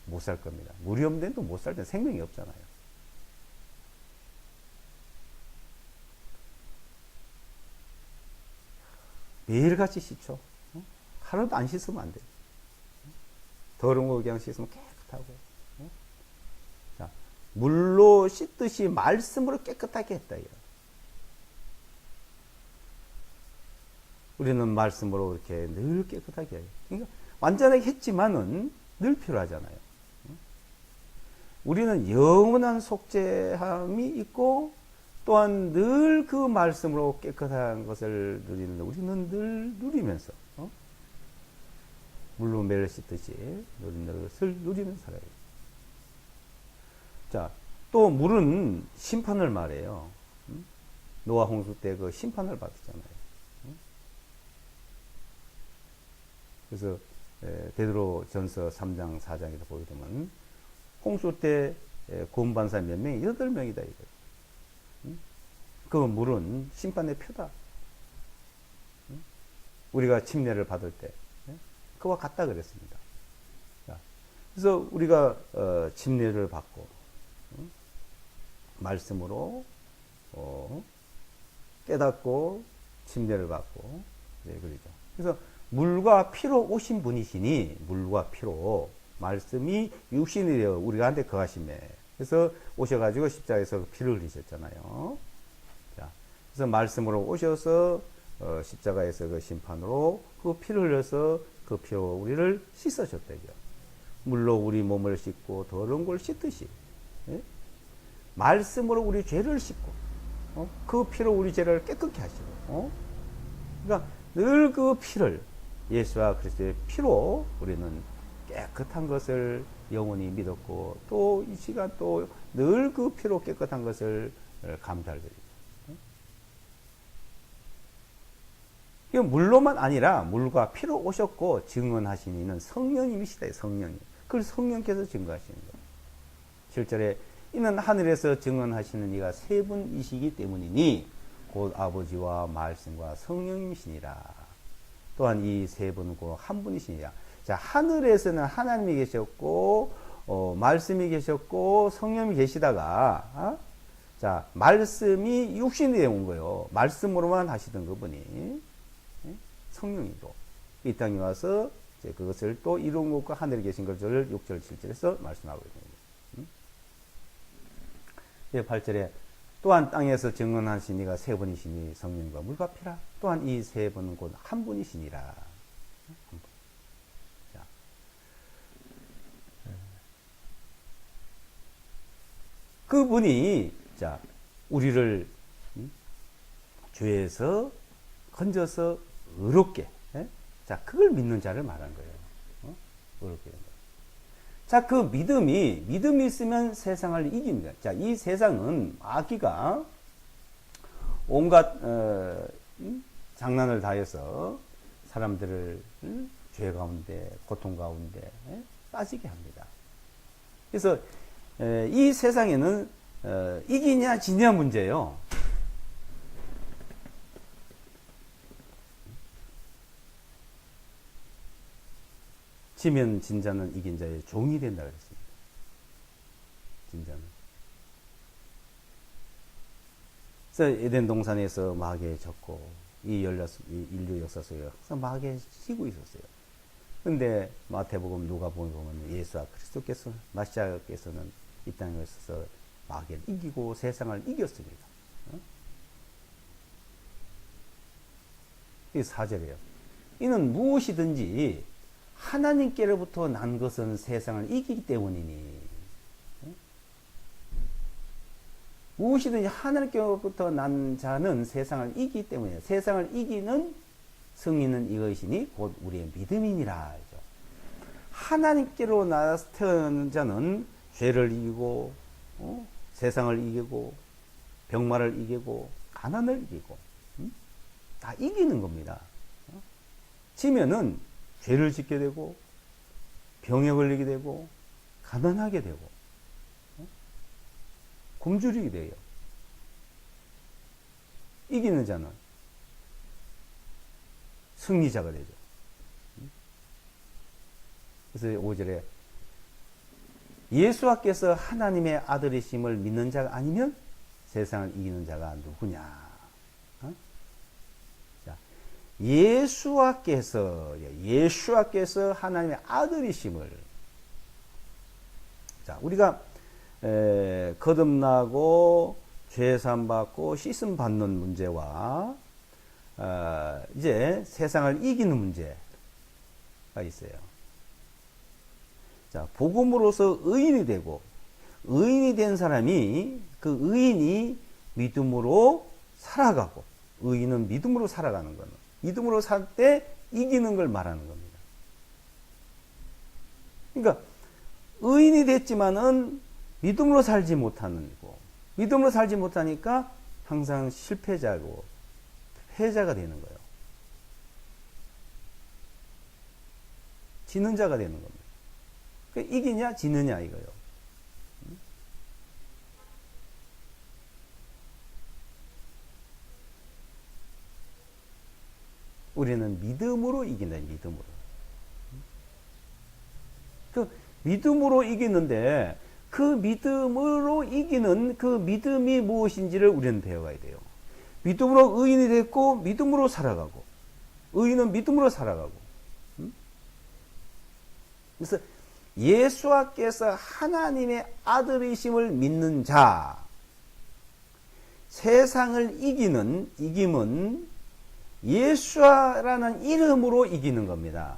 못 살 겁니다. 물이 없는 데는 또 못 살 때 생명이 없잖아요. 매일같이 씻죠. 하루도 안 씻으면 안 돼요. 더러운 거 그냥 씻으면 깨끗하고. 자, 물로 씻듯이 말씀으로 깨끗하게 했다. 우리는 말씀으로 이렇게 늘 깨끗하게 해요. 그러니까 완전하게 했지만은 늘 필요하잖아요. 우리는 영원한 속죄함이 있고 또한 늘 그 말씀으로 깨끗한 것을 누리는데 우리는 늘 누리면서 물로 매를 씻듯이 누리는 것을 누리는 사람이에요. 자, 또 물은 심판을 말해요. 노아 홍수 때 그 심판을 받았잖아요. 그래서 베드로전서 3장 4장에서 보게 되면 홍수 때 구원 사람 몇 명이? 8명이다 이거예요. 그 물은 심판의 표다. 우리가 침례를 받을 때 그와 같다 그랬습니다. 그래서 우리가 침례를 받고 말씀으로 깨닫고 침례를 받고 그러죠. 그래서 물과 피로 오신 분이시니 물과 피로 말씀이 육신이 되어 우리가 한테 거하시매. 그래서 오셔가지고 십자가에서 피를 흘리셨잖아요. 자, 그래서 말씀으로 오셔서 십자가에서 그 심판으로 그 피를 흘려서 그 피로 우리를 씻어줬대요. 물로 우리 몸을 씻고 더러운 걸 씻듯이, 예? 말씀으로 우리 죄를 씻고, 그 피로 우리 죄를 깨끗게 하시고, 그러니까 늘 그 피를, 예수와 그리스도의 피로 우리는 깨끗한 것을 영원히 믿었고, 또 이 시간 또 늘 그 피로 깨끗한 것을 감사를 드립니다. 이건 물로만 아니라 물과 피로 오셨고 증언하신 이는 성령님이시다. 성령님. 그걸 성령께서 증거하시는 거예요. 7절에 이는 하늘에서 증언하시는 이가 세 분이시기 때문이니 곧 아버지와 말씀과 성령님이시니라. 또한 이 세 분은 곧 한 분이시니라. 자, 하늘에서는 하나님이 계셨고 말씀이 계셨고 성령이 계시다가 자, 말씀이 육신이 온 거예요. 말씀으로만 하시던 그분이 성령이고 이 땅에 와서 이제 그것을 또 이룬 것과 하늘에 계신 것을 6절 7절에서 말씀하고 있습니다. 8절에 또한 땅에서 증언하신 이가 세 분이시니 성령과 물과 피라. 또한 이 세 분은 곧 한 분이시니라. 자. 그분이 자 우리를 죄에서 건져서 의롭게, 자 그걸 믿는 자를 말한 거예요. 의롭게 된 거예요. 자, 그 믿음이 있으면 세상을 이기는 거예요. 자, 이 세상은 마귀가 온갖 장난을 다해서 사람들을 죄 가운데, 고통 가운데 빠지게 합니다. 그래서 이 세상에는 이기냐 지냐 문제예요. 지면 진자는 이긴 자의 종이 된다 그랬습니다. 진자는. 그래서 에덴 동산에서 마귀에 졌고 이 인류 역사 속에 항상 마귀에 지고 있었어요. 근데 마태복음 누가복음 보면 예수와 그리스도께서 마시아께서는 이 땅에 있어서 마귀를 이기고 세상을 이겼습니다. 이 4절이에요. 이는 무엇이든지 하나님께로부터 난 것은 세상을 이기기 때문이니. 무엇이든지 하나님께로부터 난 자는 세상을 이기기 때문이에요. 세상을 이기는 승리는 이것이니 곧 우리의 믿음이니라. 하나님께로 태어난 자는 죄를 이기고 세상을 이기고 병마를 이기고 가난을 이기고 다 이기는 겁니다. 지면은 죄를 짓게 되고 병에 걸리게 되고 가난하게 되고 굶주리게 돼요. 이기는 자는 승리자가 되죠. 그래서 5절에 예수께서 하나님의 아들이심을 믿는 자가 아니면 세상을 이기는 자가 누구냐? 예수께서 하나님의 아들이심을, 자 우리가 거듭나고 죄산 받고 씻음 받는 문제와 이제 세상을 이기는 문제가 있어요. 자, 복음으로서 의인이 되고 의인이 된 사람이 그 의인이 믿음으로 살아가고, 의인은 믿음으로 살아가는 거는 믿음으로 살 때 이기는 걸 말하는 겁니다. 그러니까 의인이 됐지만은 믿음으로 살지 못하는 거, 믿음으로 살지 못하니까 항상 실패자고 패자가 되는 거예요. 지는 자가 되는 겁니다. 그러니까 이기냐 지느냐 이거예요. 우리는 믿음으로 이긴다. 믿음으로. 그 믿음으로 이기는데 그 믿음으로 이기는 그 믿음이 무엇인지를 우리는 배워가야 돼요. 믿음으로 의인이 됐고 믿음으로 살아가고, 의인은 믿음으로 살아가고. 그래서 예수께서 하나님의 아들이심을 믿는 자, 세상을 이김은 예수아라는 이름으로 이기는 겁니다.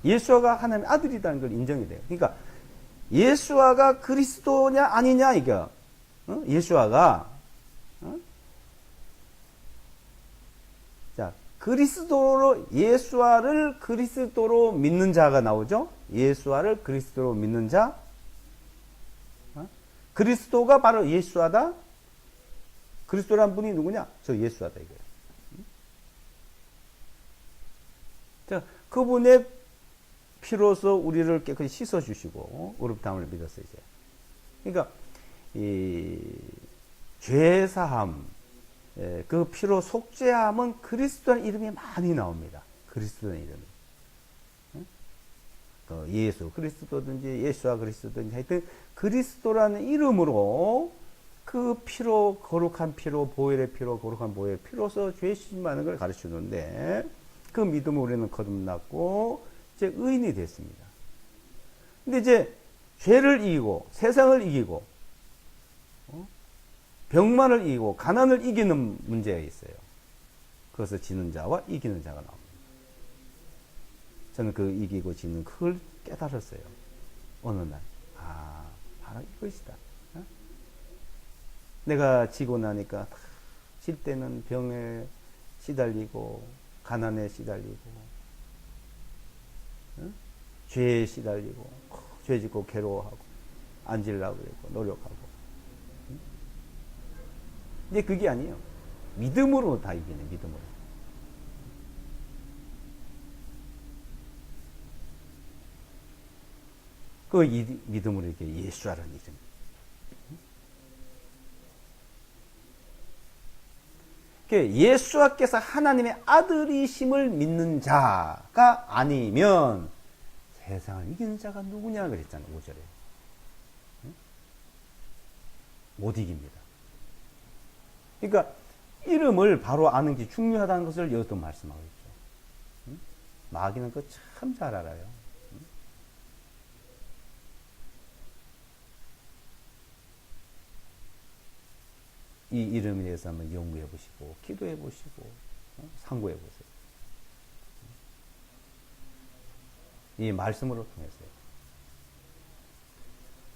예수아가 하나님의 아들이라는 걸 인정이 돼요. 그러니까 예수아가 그리스도냐 아니냐 이거. 예수아가 자, 그리스도로 예수아를 그리스도로 믿는 자가 나오죠. 예수아를 그리스도로 믿는 자. 그리스도가 바로 예수아다. 그리스도란 분이 누구냐? 저 예수아다 이거예요. 자, 그분의 피로서 우리를 깨끗이 씻어 주시고 의롭다함을 믿었어 이제. 그러니까 이 죄 사함, 그 피로 속죄함은 그리스도라는 이름이 많이 나옵니다. 그리스도라는 이름이. 예수 그리스도든지 예수와 그리스도든지 하여튼 그리스도라는 이름으로 그 피로 거룩한 피로 보혈의 피로 거룩한 보혈의 피로서 죄 씻음하는 걸 가르치는데 그 믿음을 우리는 거듭났고 이제 의인이 됐습니다. 근데 이제 죄를 이기고 세상을 이기고 병만을 이기고 가난을 이기는 문제가 있어요. 그것을 지는 자와 이기는 자가 나옵니다. 저는 그 이기고 지는 그걸 깨달았어요. 어느 날. 아, 바로 이것이다. 내가 지고 나니까 질 때는 병에 시달리고 가난에 시달리고 죄에 시달리고 죄 짓고 괴로워하고 안 질라고 그랬고 노력하고 근데 그게 아니에요. 믿음으로 다 이기네. 믿음으로. 그 믿음으로 이렇게 예수라는 이름. 예수와께서 하나님의 아들이심을 믿는 자가 아니면 세상을 이기는 자가 누구냐 그랬잖아요. 5절에. 못 이깁니다. 그러니까 이름을 바로 아는 게 중요하다는 것을 여기도 말씀하고 있죠. 마귀는 그거 참 잘 알아요. 이 이름에 대해서 한번 연구해 보시고 기도해 보시고 상고해 보세요. 이 말씀으로 통해서요.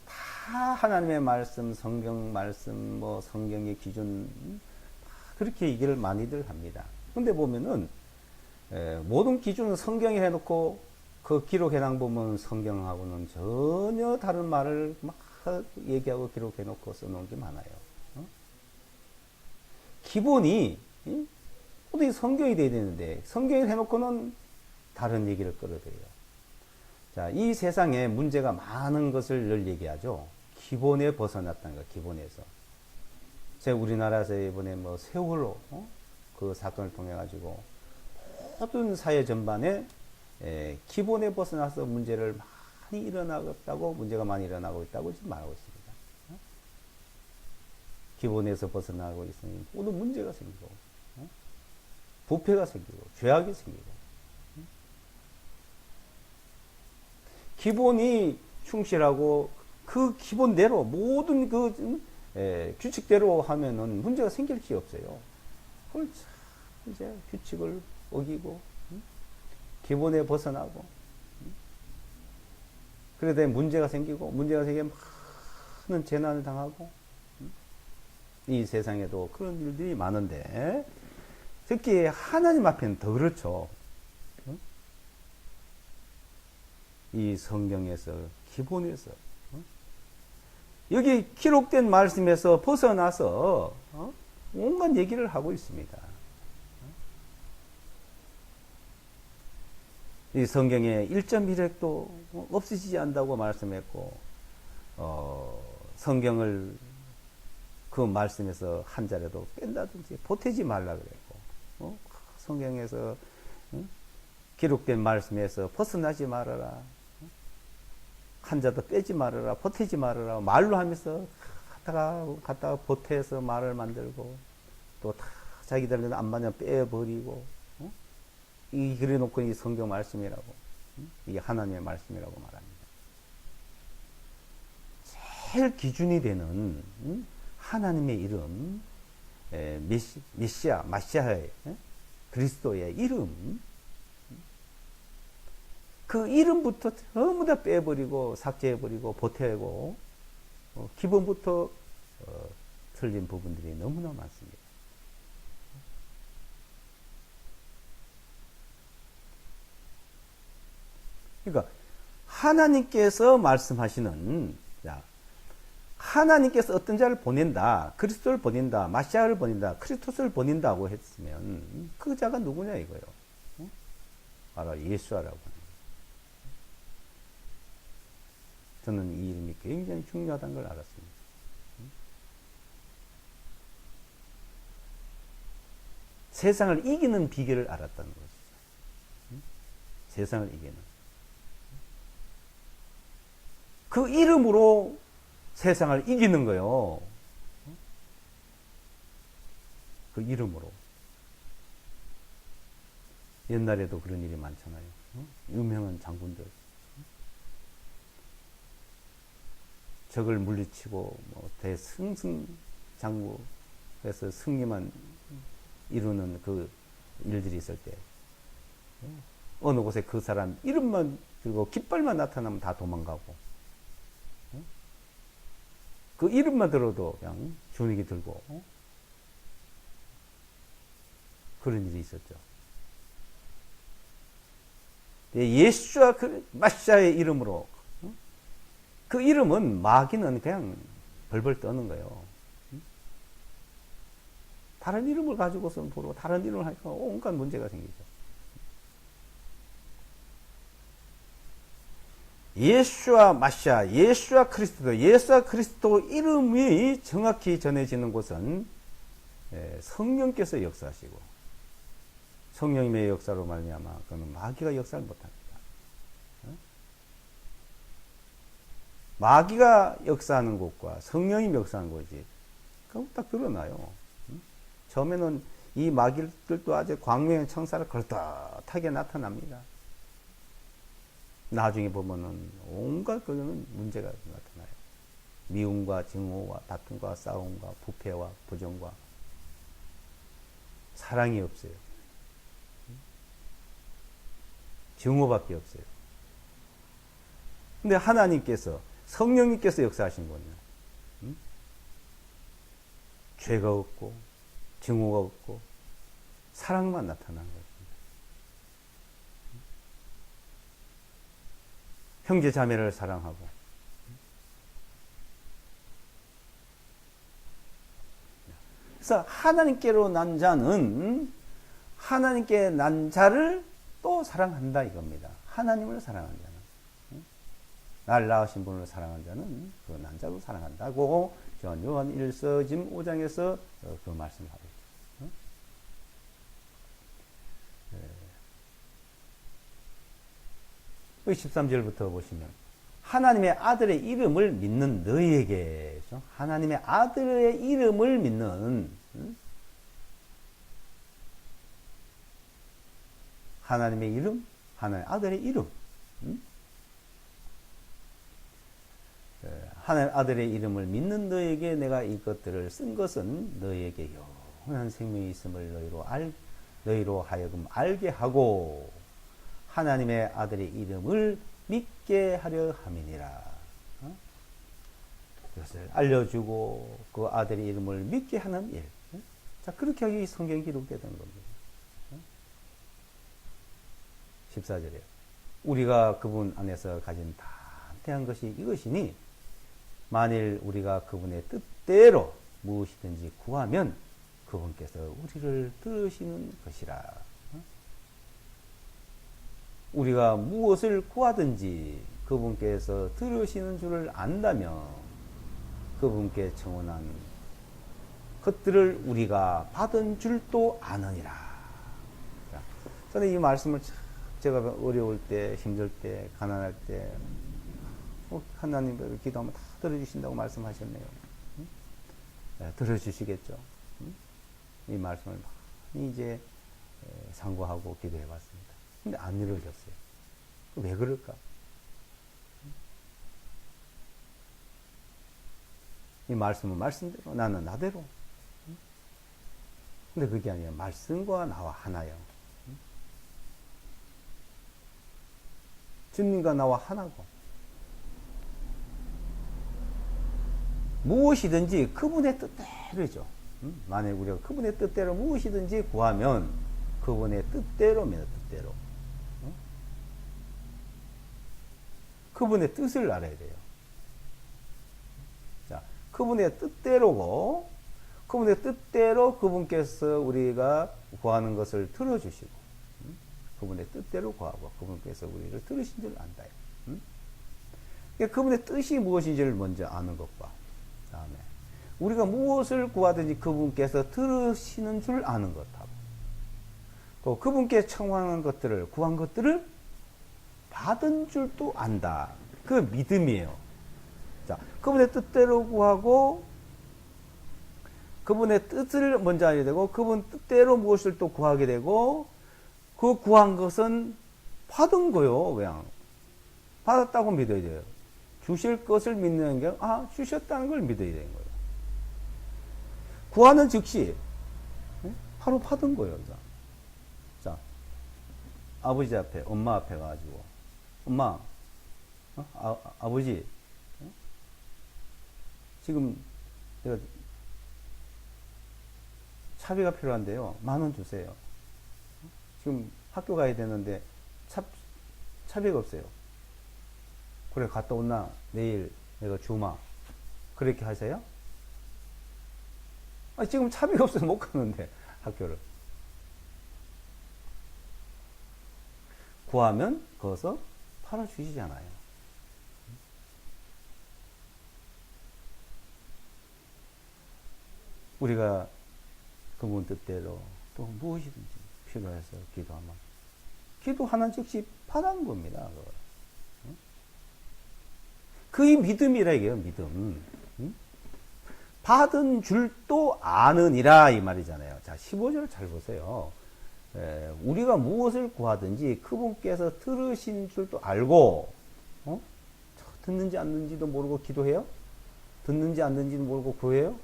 다 하나님의 말씀, 성경 말씀, 뭐 성경의 기준 그렇게 얘기를 많이들 합니다. 근데 보면은 모든 기준은 성경에 해놓고 그 기록해놔 보면 성경하고는 전혀 다른 말을 막 얘기하고 기록해놓고 써놓은 게 많아요. 기본이 모든 성경이 돼야 되는데 성경에 해놓고는 다른 얘기를 끌어들여요. 자, 이 세상에 문제가 많은 것을 늘 얘기하죠. 기본에 벗어났다는 거, 기본에서. 제가 우리나라에서 이번에 뭐 세월호 그 사건을 통해 가지고 모든 사회 전반에 기본에 벗어나서 문제를 많이 일어나고 문제가 많이 일어나고 있다고 지금 말하고 있습니다. 기본에서 벗어나고 있으니 모든 문제가 생기고 부패가 생기고 죄악이 생기고 기본이 충실하고 그 기본대로 모든 그 규칙대로 하면은 문제가 생길 게 없어요. 그걸 이제 규칙을 어기고 기본에 벗어나고 그러다 문제가 생기고 문제가 생기면 많은 재난을 당하고 이 세상에도 그런 일들이 많은데 특히 하나님 앞에는 더 그렇죠. 이 성경에서 기본에서 여기 기록된 말씀에서 벗어나서 온갖 얘기를 하고 있습니다. 이 성경에 1.1획도 없어지지 않는다고 말씀했고 성경을 그 말씀에서 한 자라도 뺀다든지 보태지 말라 그랬고 성경에서 기록된 말씀에서 벗어나지 말아라 한 자도 빼지 말아라 보태지 말아라 말로 하면서 갖다가 보태서 말을 만들고 또 다 자기들은 안 맞으면 빼버리고 이 그래놓고 이 성경 말씀이라고 이게 하나님의 말씀이라고 말합니다. 제일 기준이 되는 하나님의 이름, 메시아, 마시아의 그리스도의 이름, 그 이름부터 전부 다 빼버리고 삭제해버리고 보태고 기본부터 틀린 부분들이 너무나 많습니다. 그러니까 하나님께서 말씀하시는, 하나님께서 어떤 자를 보낸다, 그리스도를 보낸다, 마시아를 보낸다, 크리스토스를 보낸다고 했으면 그 자가 누구냐 이거예요. 바로 예수라고 하는 거예요. 저는 이 이름이 굉장히 중요하다는 걸 알았습니다. 세상을 이기는 비결을 알았다는 것이죠. 세상을 이기는. 그 이름으로 세상을 이기는 거예요. 그 이름으로. 옛날에도 그런 일이 많잖아요. 유명한 장군들. 적을 물리치고 대승승장구해서 승리만 이루는 그 일들이 있을 때 어느 곳에 그 사람 이름만 들고 깃발만 나타나면 다 도망가고, 그 이름만 들어도 그냥 주눅이 들고 그런 일이 있었죠. 예수와 그 마시아의 이름으로, 그 이름은 마귀는 그냥 벌벌 떠는 거예요. 다른 이름을 가지고서 보러 다른 이름을 하니까 온갖 문제가 생기죠. 예수와 마시아, 예수와 그리스도, 예수와 그리스도 이름이 정확히 전해지는 곳은 성령께서 역사하시고, 성령님의 역사로 말미암아 그는 마귀가 역사를 못합니다. 마귀가 역사하는 곳과 성령이 역사하는 곳이 그거 딱 드러나요. 처음에는 이 마귀들도 아주 광명의 청사를 그렇듯하게 나타납니다. 나중에 보면은 온갖 그런 문제가 나타나요. 미움과 증오와 다툼과 싸움과 부패와 부정과 사랑이 없어요. 증오밖에 없어요. 근데 하나님께서, 성령님께서 역사하신 거냐? 죄가 없고 증오가 없고 사랑만 나타나는 것입니다. 형제 자매를 사랑하고, 그래서 하나님께로 난 자는 하나님께 난 자를 또 사랑한다 이겁니다. 하나님을 사랑한 자는, 날 낳으신 분을 사랑한 자는 그 난 자로 사랑한다고 요한 1서 지금 5장에서 그 말씀을 하고 있죠. 13절부터 보시면 하나님의 아들의 이름을 믿는 너희에게, 하나님의 아들의 이름을 믿는, 하나님의 이름, 하나님의 아들의 이름, 하나님의 아들의 이름을 믿는 너희에게 내가 이것들을 쓴 것은 너희에게 영원한 생명이 있음을 너희로 하여금 알게 하고 하나님의 아들의 이름을 믿게 하려 함이니라. 이것을 알려주고 그 아들의 이름을 믿게 하는 일. 자, 그렇게 하기 성경이 기록되던 겁니다. 14절에 우리가 그분 안에서 가진 담대한 것이 이것이니 만일 우리가 그분의 뜻대로 무엇이든지 구하면 그분께서 우리를 들으시는 것이라. 우리가 무엇을 구하든지 그분께서 들으시는 줄을 안다면 그분께 청원한 것들을 우리가 받은 줄도 아느니라. 저는 이 말씀을 제가 어려울 때, 힘들 때, 가난할 때 하나님을 기도하면 다 들어주신다고 말씀하셨네요. 네, 들어주시겠죠. 이 말씀을 많이 이제 상고하고 기도해 봤습니다. 근데 안 이루어졌어요. 왜 그럴까? 이 말씀은 말씀대로, 나는 나대로. 근데 그게 아니에요. 말씀과 나와 하나요. 주님과 나와 하나고. 무엇이든지 그분의 뜻대로죠. 만약 우리가 그분의 뜻대로 무엇이든지 구하면 그분의 뜻대로입니다. 뜻대로. 그분의 뜻을 알아야 돼요. 자, 그분의 뜻대로고, 그분의 뜻대로 그분께서 우리가 구하는 것을 들어주시고, 그분의 뜻대로 구하고, 그분께서 우리를 들으신 줄 안다. 그러니까 그분의 뜻이 무엇인지를 먼저 아는 것과, 다음에 우리가 무엇을 구하든지 그분께서 들으시는 줄 아는 것하고, 또 그분께 청하는 것들을, 구한 것들을 받은 줄도 안다. 그 믿음이에요. 자, 그분의 뜻대로 구하고, 그분의 뜻을 먼저 알게 되고, 그분 뜻대로 무엇을 또 구하게 되고, 그 구한 것은 받은 거요. 그냥 받았다고 믿어야 돼요. 주실 것을 믿는 게, 주셨다는 걸 믿어야 되는 거예요. 구하는 즉시 바로 받은 거예요. 자, 아버지 앞에, 엄마 앞에 가가지고, 엄마, 아버지, 지금 내가 차비가 필요한데요. 10,000원 주세요. 지금 학교 가야 되는데 차비가 없어요. 그래, 갔다 온나? 내일 내가 주마. 그렇게 하세요? 지금 차비가 없어서 못 가는데, 학교를. 구하면 거기서 팔아주시잖아요. 우리가 그분 뜻대로 또 무엇이든지 필요해서 기도하면, 기도하는 즉시 받은 겁니다. 그게 믿음이라 이게요, 믿음. 받은 줄도 아느니라 이 말이잖아요. 자, 15절 잘 보세요. 우리가 무엇을 구하든지 그분께서 들으신 줄도 알고, 듣는지 안 듣는지도 모르고 기도해요? 듣는지 안 듣는지도 모르고 구해요?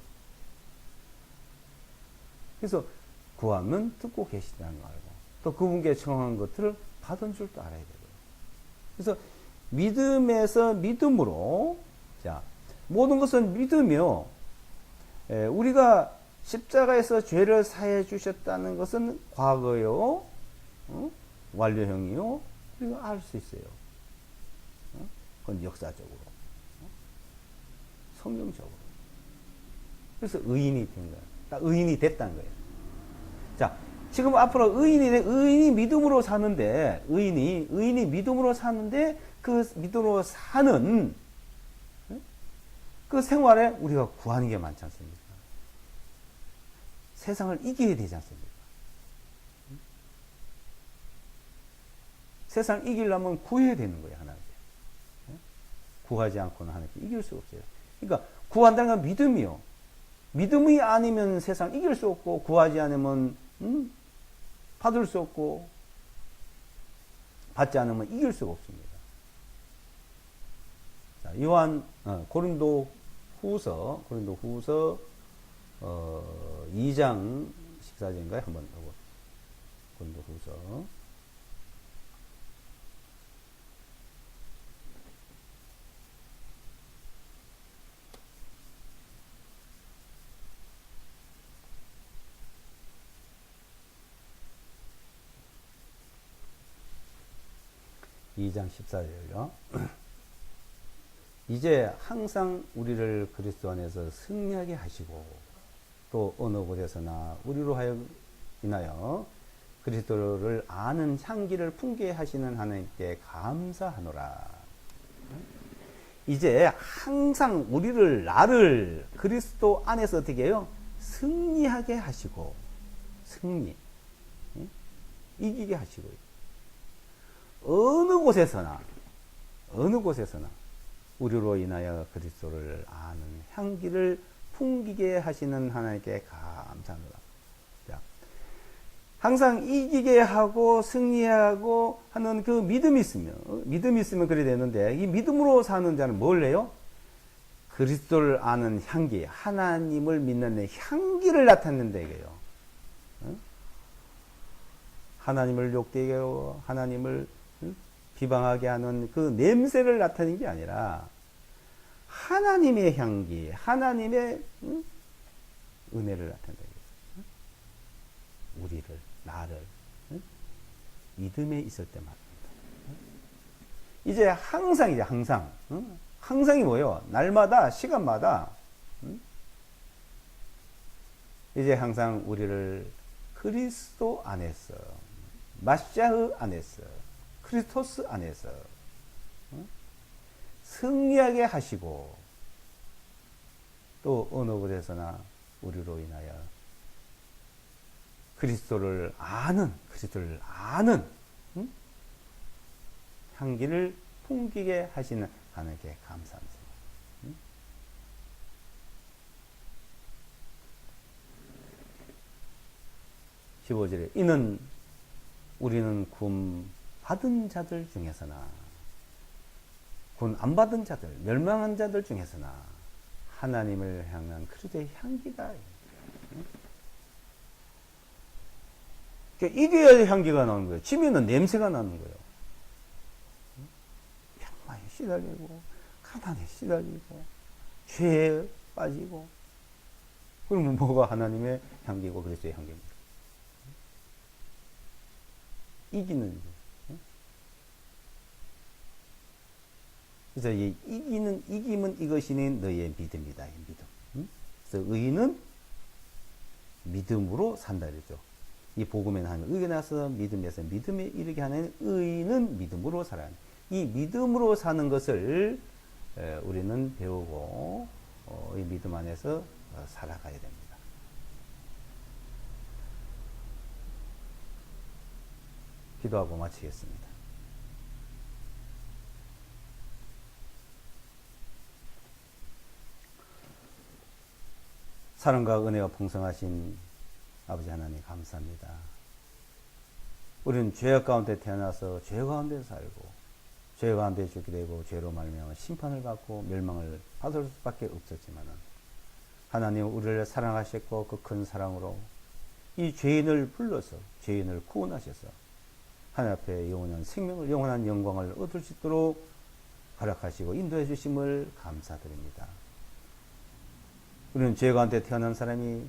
그래서 구하면 듣고 계시다는 거 알고, 또 그분께 청한 것들을 받은 줄도 알아야 되고요. 그래서 믿음에서 믿음으로, 자, 모든 것은 믿으며, 우리가 십자가에서 죄를 사해 주셨다는 것은 과거요, 완료형이요, 우리가 알 수 있어요. 그건 역사적으로, 성경적으로. 그래서 의인이 된 거예요. 딱 의인이 됐다는 거예요. 자, 지금 앞으로 의인이 믿음으로 사는데, 의인이 믿음으로 사는데, 그 믿음으로 사는 그 생활에 우리가 구하는 게 많지 않습니까? 세상을 이겨야 되지 않습니까? 세상을 이기려면 구해야 되는 거예요, 하나님께. 구하지 않고는 하나님께 이길 수 없어요. 그러니까 구한다는 건 믿음이요. 믿음이 아니면 세상 이길 수 없고, 구하지 않으면 받을 수 없고, 받지 않으면 이길 수가 없습니다. 자, 고린도 후서 2장 14절인가요? 한번 보고. 고린도 후서 2장 14절요. 이제 항상 우리를 그리스도 안에서 승리하게 하시고, 또 어느 곳에서나 우리로 인하여 그리스도를 아는 향기를 풍기게 하시는 하나님께 감사하노라. 이제 항상 나를 그리스도 안에서 어떻게 해요? 승리하게 하시고, 이기게 하시고, 어느 곳에서나 우리로 인하여 그리스도를 아는 향기를 풍기게 하시는 하나님께 감사합니다. 자, 항상 이기게 하고 승리하고 하는 그 믿음이 있으면 그래 되는데, 이 믿음으로 사는 자는 뭘 해요? 그리스도를 아는 향기, 하나님을 믿는 내 향기를 나타낸다 이거예요. 응? 하나님을 욕되게 하고 하나님을 비방하게 하는 그 냄새를 나타내는 게 아니라 하나님의 향기, 하나님의 은혜를 나타낸다. 우리를, 나를 믿음에 있을 때 말입니다. 이제 항상이죠, 항상. 항상이 뭐예요? 날마다, 시간마다 이제 항상 우리를 그리스도 안에서, 마샤흐 안에서, 크리스토스 안에서 승리하게 하시고, 또 어느 곳에서나 우리로 인하여 그리스도를 아는 향기를 풍기게 하시는 하나님께 감사합니다. 15절에 이는 우리는 군 받은 자들 중에서나 군 안 받은 자들, 멸망한 자들 중에서나 하나님을 향한 그리스도의 향기다. 이게 향기가 나는 거예요. 지면은 냄새가 나는 거예요. 평화에 시달리고, 가난에 시달리고, 죄에 빠지고, 그러면 뭐가 하나님의 향기고 그리스도의 향기입니다. 이기는. 그래서 이김은 이것이니 너희의 믿음이다. 믿음. 그래서 의인은 믿음으로 산다 그랬죠. 이 복음에는 하나님 의가 나서 믿음에서 믿음에 이르게 하는 의인은 믿음으로 살아야 합니다. 이 믿음으로 사는 것을 우리는 배우고 이 믿음 안에서 살아가야 됩니다. 기도하고 마치겠습니다. 사랑과 은혜가 풍성하신 아버지 하나님 감사합니다. 우리는 죄악 가운데 태어나서 죄 가운데 살고 죄 가운데 죽게 되고 죄로 말미암아 심판을 받고 멸망을 받을 수밖에 없었지만은 하나님 우리를 사랑하셨고 그 큰 사랑으로 이 죄인을 불러서 죄인을 구원하셔서 하나님 앞에 영원한 생명을 영원한 영광을 얻을 수 있도록 허락하시고 인도해 주심을 감사드립니다. 우리는 죄 가운데 태어난 사람이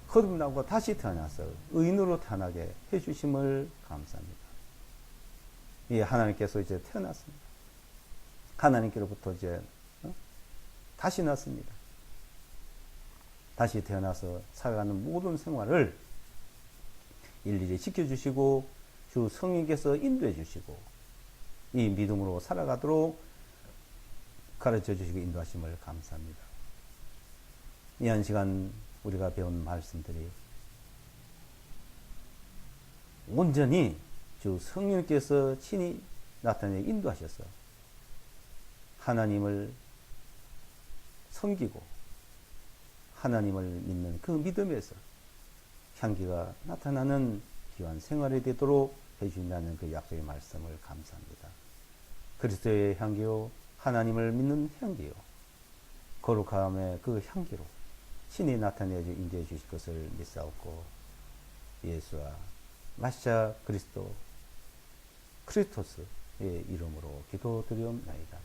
거듭나고 다시 태어나서 의인으로 태어나게 해주심을 감사합니다. 이 하나님께서 이제 태어났습니다. 하나님께로부터 이제 다시 났습니다. 다시 태어나서 살아가는 모든 생활을 일일이 지켜주시고 주 성령께서 인도해 주시고 이 믿음으로 살아가도록 가르쳐 주시고 인도하심을 감사합니다. 이 한 시간 우리가 배운 말씀들이 온전히 주 성령께서 친히 나타내 인도하셔서 하나님을 섬기고 하나님을 믿는 그 믿음에서 향기가 나타나는 귀한 생활이 되도록 해주신다는 그 약속의 말씀을 감사합니다. 그리스도의 향기요 하나님을 믿는 향기요 거룩함의 그 향기로 신이 나타내 인도해 주실 것을 믿사옵고 예수와 마시아 그리스도 크리스토스의 이름으로 기도드리옵나이다.